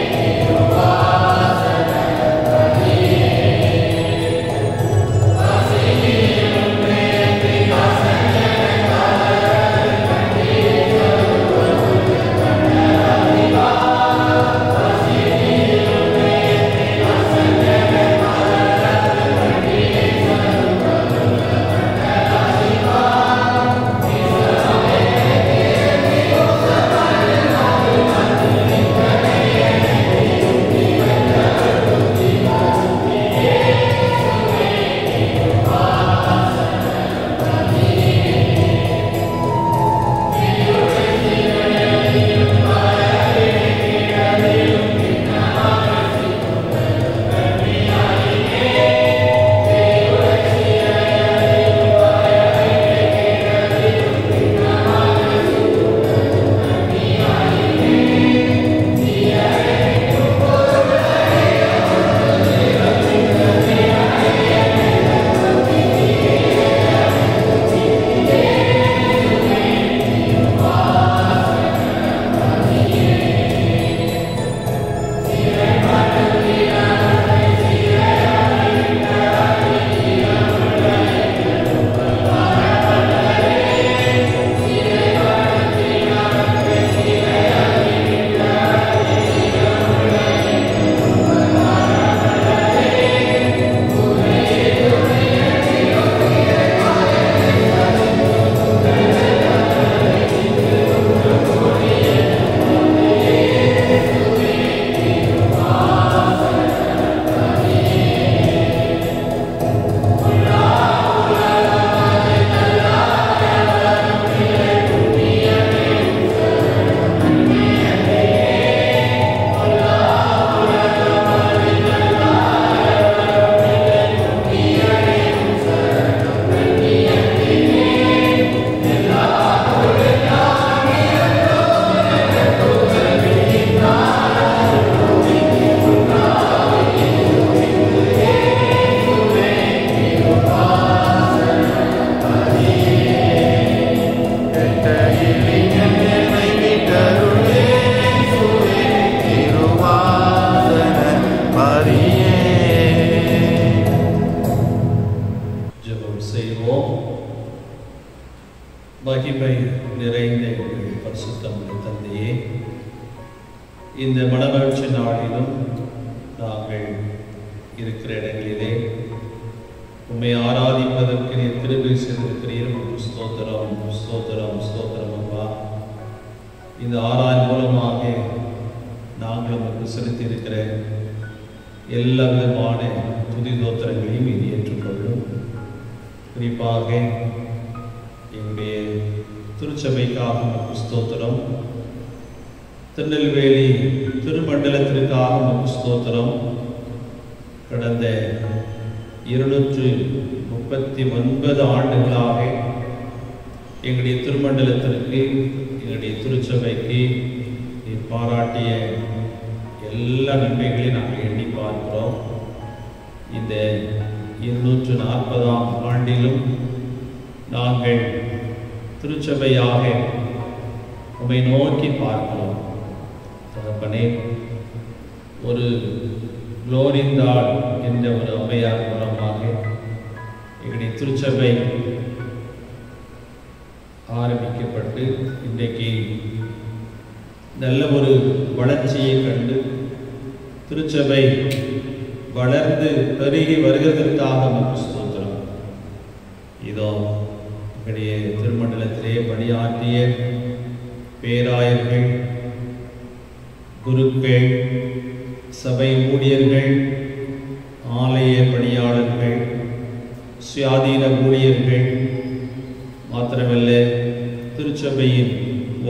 ஜெபம் செய்வோம். மகிமை நிறைந்த எங்கள் பரிசுத்தமுள்ள தந்தையே, இந்த மனமகிழ்ச்சி நாளிலும் நாங்கள் இருக்கிற இடங்களிலே உம்மை ஆராதிப்பதற்கு நீர் கிருபை செய்திருக்கிறீர். ஸ்தோத்திரம், ஸ்தோத்திரம், ஸ்தோத்திரம் அப்பா. இந்த ஆராய் மூலமாக நாங்கள் உங்களுக்கு செலுத்தி இருக்கிற எல்லா விதமான துதி தோத்திரங்களையும் இது ஏற்றுக்கொள்ளும். குறிப்பாக எங்களுடைய திருச்சபைக்காக நமக்கு ஸ்தோத்திரம், திருநெல்வேலி திருமண்டலத்திற்காக நமக்கு ஸ்தோத்திரம். கடந்த 239 ஆண்டுகளாக எங்களுடைய திருமண்டலத்திற்கு, எங்களுடைய திருச்சபைக்கு நீ பாராட்டிய எல்லா நன்மைகளையும் நாங்கள் எண்ணி பார்க்கிறோம். இந்த 240ஆம் ஆண்டிலும் நாங்கள் திருச்சபையாக உம்மை நோக்கி பார்க்கிறோம். தகப்பனே, ஒரு குளோரிந்தாள் என்ற ஒரு அம்மையார் மூலமாக எங்களுடைய திருச்சபை ஆரம்பிக்கப்பட்டு இன்றைக்கு நல்ல ஒரு வளர்ச்சியை கண்டு திருச்சபை வளர்ந்து பெருகி வருகிறதற்காக நமக்கு ஸ்தோத்திரம். இதோ எங்களுடைய திருமண்டலத்திலே பணியாற்றிய பேராயர்கள், குருக்கள், சபை ஊழியர்கள், ஆலய பணியாளர்கள், சுயாதீன ஊழியர்கள் மாத்திரமல்ல, திருச்சபையின்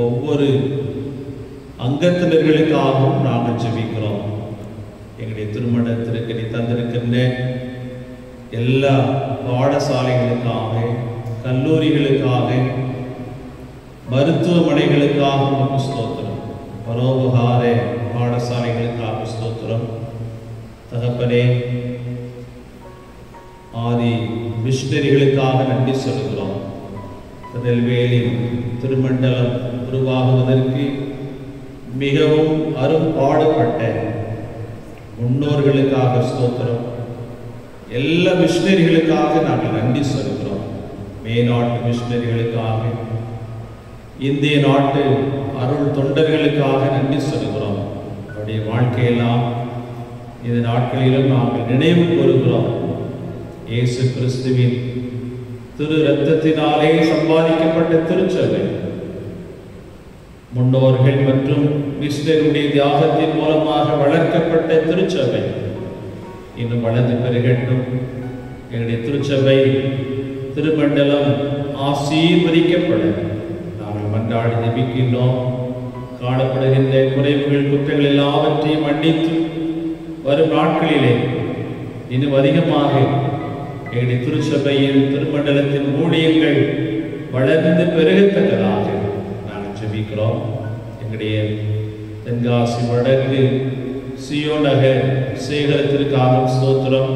ஒவ்வொரு அங்கத்தினர்களுக்காகவும் நாங்கள் ஜெபிக்கிறோம். எங்களுடைய திருமணத்திற்கு நீ தந்திருக்கின்ற எல்லா பாடசாலைகளுக்காக, கல்லூரிகளுக்காக, மருத்துவமனைகளுக்காக நமக்கு ஸ்தோத்திரம். பரோபகார பாடசாலைகளுக்காக ஸ்தோத்திரம். தகப்பனே, ஆதி மிஷனரிகளுக்காக நன்றி சொல்கிறோம். திருநெல்வேலி திருமண்டலம் உருவாகுவதற்கு மிகவும் அரும்பாடுபட்ட முன்னோர்களுக்காக ஸ்தோத்திரம். எல்லா மிஷனரிகளுக்காக நாங்கள் நன்றி சொல்கிறோம். மேநாட்டு மிஷனரிகளுக்காக, இந்திய நாட்டு அருள் தொண்டர்களுக்காக நன்றி சொல்கிறோம். அவருடைய வாழ்க்கையெல்லாம் இந்த நாட்களிலும் நாங்கள் நினைவு கூறுகிறோம். இயேசு கிறிஸ்துவின் திரு இரத்தத்தினாலே சம்பாதிக்கப்பட்ட திருச்சபை, முன்னோர்கள் மற்றும் மிஷனருடைய தியாகத்தின் மூலமாக வளர்க்கப்பட்ட திருச்சபை இன்னும் வளர்ந்து பெருகட்டும். எங்களுடைய திருச்சபை திருமண்டலம் ஆசீர்வதிக்கப்பட நாங்கள் மன்றாடி ஜெபிக்கின்றோம். காணப்படுகின்ற குறைவுகள், குற்றங்கள் எல்லாவற்றையும் மன்னித்து வரும் நாட்களிலே இன்னும் அதிகமாக எங்களுடைய திருச்சபையின் திருமண்டலத்தின் ஊழியங்கள் வளர்ந்து பெருகத்தக்கதாக நாங்கள் ஜெபிக்கிறோம். எங்களுடைய தென்காசி வடக்கு சியோநகர் சேகரத்திற்காக ஸ்தோத்திரம்.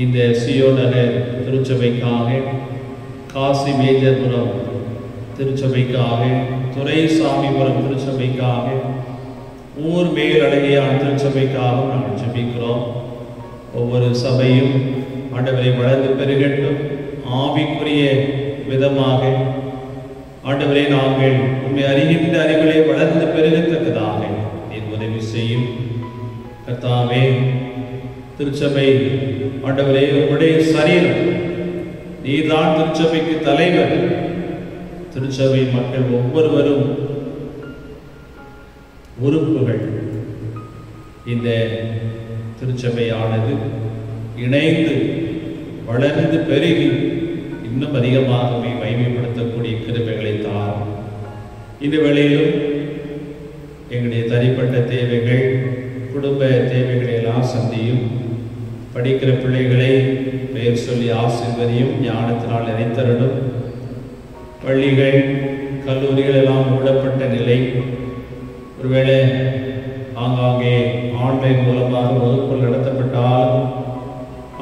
இந்த சியோநகர் திருச்சபைக்காக, காசி மேஜர்புரம் திருச்சபைக்காக, துரைசாமிபுரம் திருச்சபைக்காக, ஊர் மேலழகையான திருச்சபைக்காக நாங்கள் ஜெபிக்கிறோம். ஒவ்வொரு சபையும் ஆண்டவரை வளர்ந்து பெருகட்டும். ஆவிக்குரிய விதமாக ஆண்டவரை நாங்கள் உண்மை அறிகின்ற அறிவிலே வளர்ந்து பெருகத்தக்கதாக நீர் உதவி செய்யும். கர்த்தாவே, திருச்சபை ஆண்டவரே உம்முடைய சரீரம், நீர்தான் திருச்சபைக்கு தலைவர். திருச்சபை மக்கள் ஒவ்வொருவரும் உறுப்புகள். இந்த திருச்சபையானது இணைந்து வளர்ந்து பெருகி இன்னும் அதிகமாகவே மகிமைப்படுத்தக்கூடிய கிருபைகளை தாரும். இந்த வேளையிலும் எங்களுடைய தனிப்பட்ட தேவைகள், குடும்ப தேவைகளை எல்லாம் சந்தியும். படிக்கிற பிள்ளைகளை பெயர் சொல்லி ஆசீர்வதியும், ஞானத்தினால் நிறைத்தரணும். பள்ளிகள், கல்லூரிகள் எல்லாம் மூடப்பட்ட நிலை, ஒருவேளை ஆங்காங்கே ஆன்லைன் மூலமாக வகுப்புகள் நடத்தப்பட்டாலும்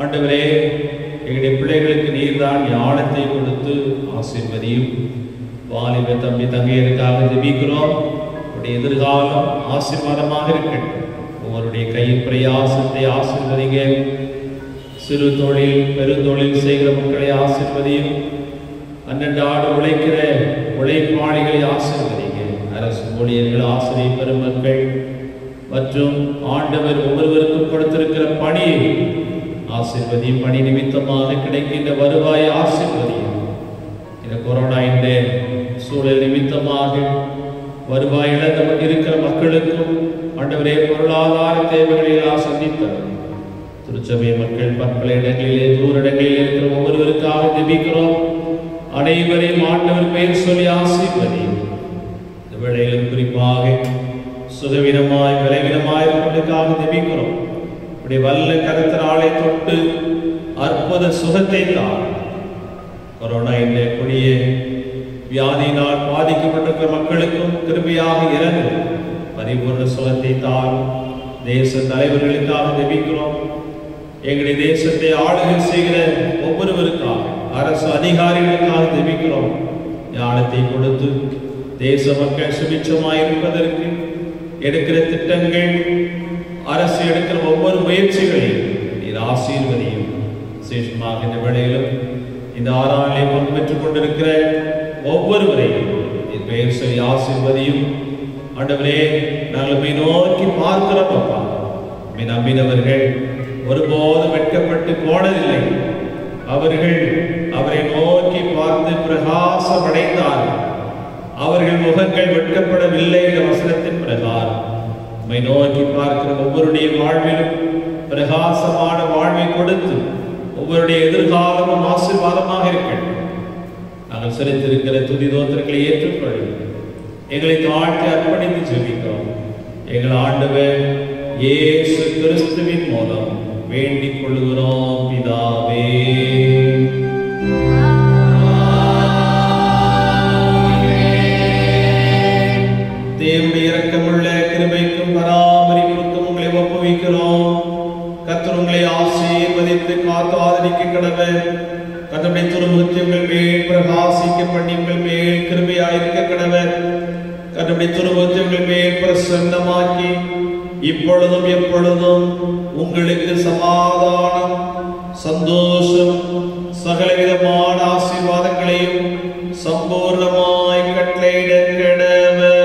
ஆண்டவரே, எங்களுடைய பிள்ளைகளுக்கு நீர்தான் ஞானத்தை கொடுத்து ஆசீர்வதியும். வாலிப தம்பி தங்கையருக்காக ஜெபிக்கிறோம். உடைய எதிர்காலம் ஆசீர்வாதமாக இருக்கட்டும். ஒவ்வொருடைய கையின் பிரயாசத்தை ஆசீர்வதிங்க. சிறு தொழில் பெருந்தொழில் செய்கிற மக்களை ஆசீர்வதியும். அன்றாட உழைக்கிற உழைப்பாளிகளை ஆசீர்வதிங்க. அரசு ஊழியர்கள், ஆசிரியர் பெருமக்கள் மற்றும் ஆண்டவர் ஒவ்வொருவருக்கும் கொடுத்திருக்கிற பணியை ஆசீர்வதியும். பணி நிமித்தமாக கிடைக்கின்ற வருவாயை ஆசீர்வதியும். இந்த கொரோனா இந்த சூழல் நிமித்தமாக வருவாய் இழந்து இருக்கிற மக்களுக்கும் ஆண்டவரே பொருளாதார தேவைகளை எல்லாம் சந்தித்தார். திருச்சபை மக்கள் பற்பல இடங்களிலே தூர இடங்களில் இருக்கிற ஒவ்வொருவருக்காக ஜெபிக்கிறோம். அனைவரையும் ஆண்டவர் பெயர் சொல்லி ஆசீர்வதியும். இந்த வேளையிலும் குறிப்பாக சுகவீனமாய் விளைவினமாய் மக்களுக்காக ஜெபிக்கிறோம். இப்படி வல்ல கருத்தினாலே தொட்டு அற்புத சுகத்தை தான். கொரோனா என்ற கொடிய வியாதியினால் பாதிக்கப்பட்டிருக்கிற மக்களுக்கும் கிருபையாக இறங்கு பரிபூர்ண சுகத்தை தான். தேச தலைவர்களுக்காக ஜெபிக்கிறோம். எங்களுடைய தேசத்தை ஆளுகை செய்கிற ஒவ்வொருவருக்காக, அரசு அதிகாரிகளுக்காக ஜெபிக்கிறோம். ஞானத்தை கொடுத்து தேச மக்கள் சுபிட்சமாய் இருப்பதற்கு எடுக்கிற திட்டங்கள், அரசு எடுக்கிற ஒவ்வொரு முயற்சிகளையும் நீர் ஆசீர்வதியும். விசேஷமாக இந்த வேளையிலும் இந்த ஆறாளிலே பங்கு பெற்றுக் கொண்டிருக்கிற ஒவ்வொருவரையும் நீர் பெயர் சொல்லி ஆசீர்வதியும். ஆண்டவரே, நாங்கள் போய் நோக்கி பார்க்கிறோம். அப்பா, நம்பினவர்கள் ஒருபோதும் வெட்கப்பட்டு போனதில்லை. அவர்கள் அவரை நோக்கி பார்த்து பிரகாசம் அடைந்தார்கள். அவர்கள் முகங்கள் வெட்கப்படவில்லை என்ற வசனத்தின் பிரகாரம் நம்மை நோக்கி பார்க்கிற ஒவ்வொருடைய வாழ்விலும் பிரகாசமான வாழ்வை கொடுத்து ஒவ்வொருடைய எதிர்காலமும் ஆசீர்வாதமாக இருக்கட்டும். நாங்கள் செலுத்திருக்கிற துதி தோத்திரங்களை ஏற்றுக்கொள்ளும். எங்களை தாழ்த்தி அர்ப்பணித்து ஜெபிக்கிறோம். எங்கள் ஆண்டவர் இயேசு கிறிஸ்துவின் மூலம் வேண்டிக் கொள்கிறோம் பிதாவே. தேவனுடைய இரக்கமுள்ள கிருபைக்கும் பராமரிப்புக்கும் உங்களை ஒப்புவிக்கிறோம். கர்த்தர் உங்களை ஆசீர்வதித்து காத்து ஆதரிக்க கடவர். கர்த்தருடைய திருமுகத்தை உங்கள் மேல் பிரகாசிக்க பண்ணி உங்கள் மேல் கிருபையாயிருக்க கடவர். கர்த்தருடைய திருமுகத்தை உங்கள் மேல் பிரசன்னமாக்கி இப்பொழுதும் எப்பொழுதும் உங்களுக்கு சமாதானம், சந்தோஷம், சகலவிதமான ஆசீர்வாதங்களையும் சம்பூர்ணமாய் கட்டளையிட கடவர்.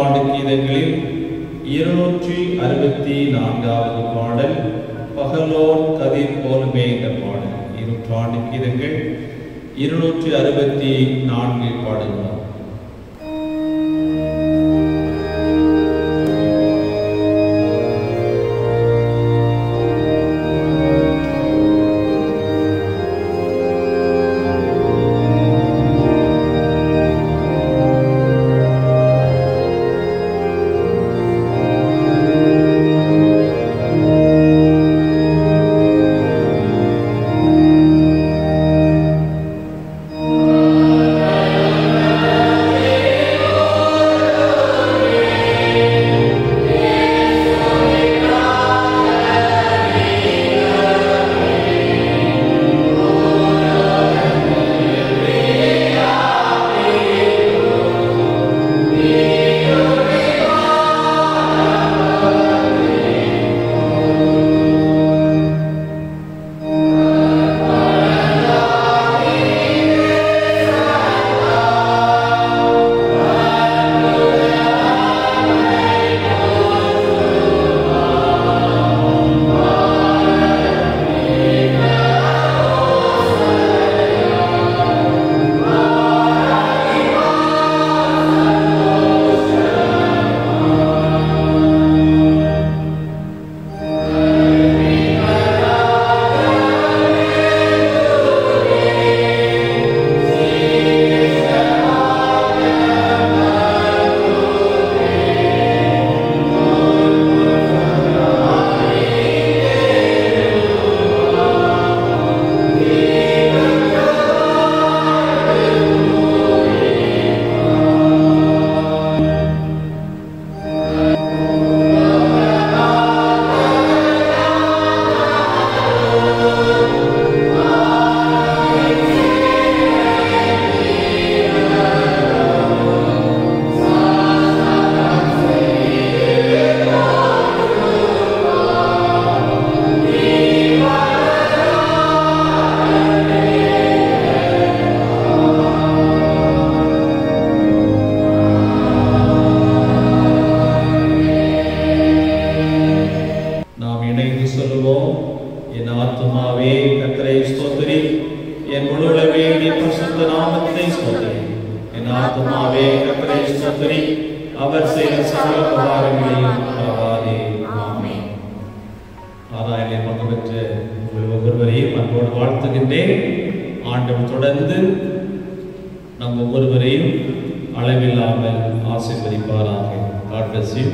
ஆண்டு கீதங்களில் 264வது பாடல் பகலோன் கதிர் போலுமே என்ற பாடல். 200 ஆண்டு கீதங்கள் 264 பாடுகிறோம். Oh ஸ்தோத்திரி. என் ஆத்துமாவே கர்த்தரை ஸ்தோத்திரி. அவர் செய்த சகல உபகாரங்களையும் மறவாதே. ஆமென். ஆராயனை பங்கு பெற்ற உங்கள் ஒவ்வொருவரையும் அன்போடு வாழ்த்துகின்றேன். ஆண்டவர் தொடர்ந்து நம் ஒவ்வொருவரையும் அளவில்லாமல் ஆசீர்வதிப்பாராக. God bless you.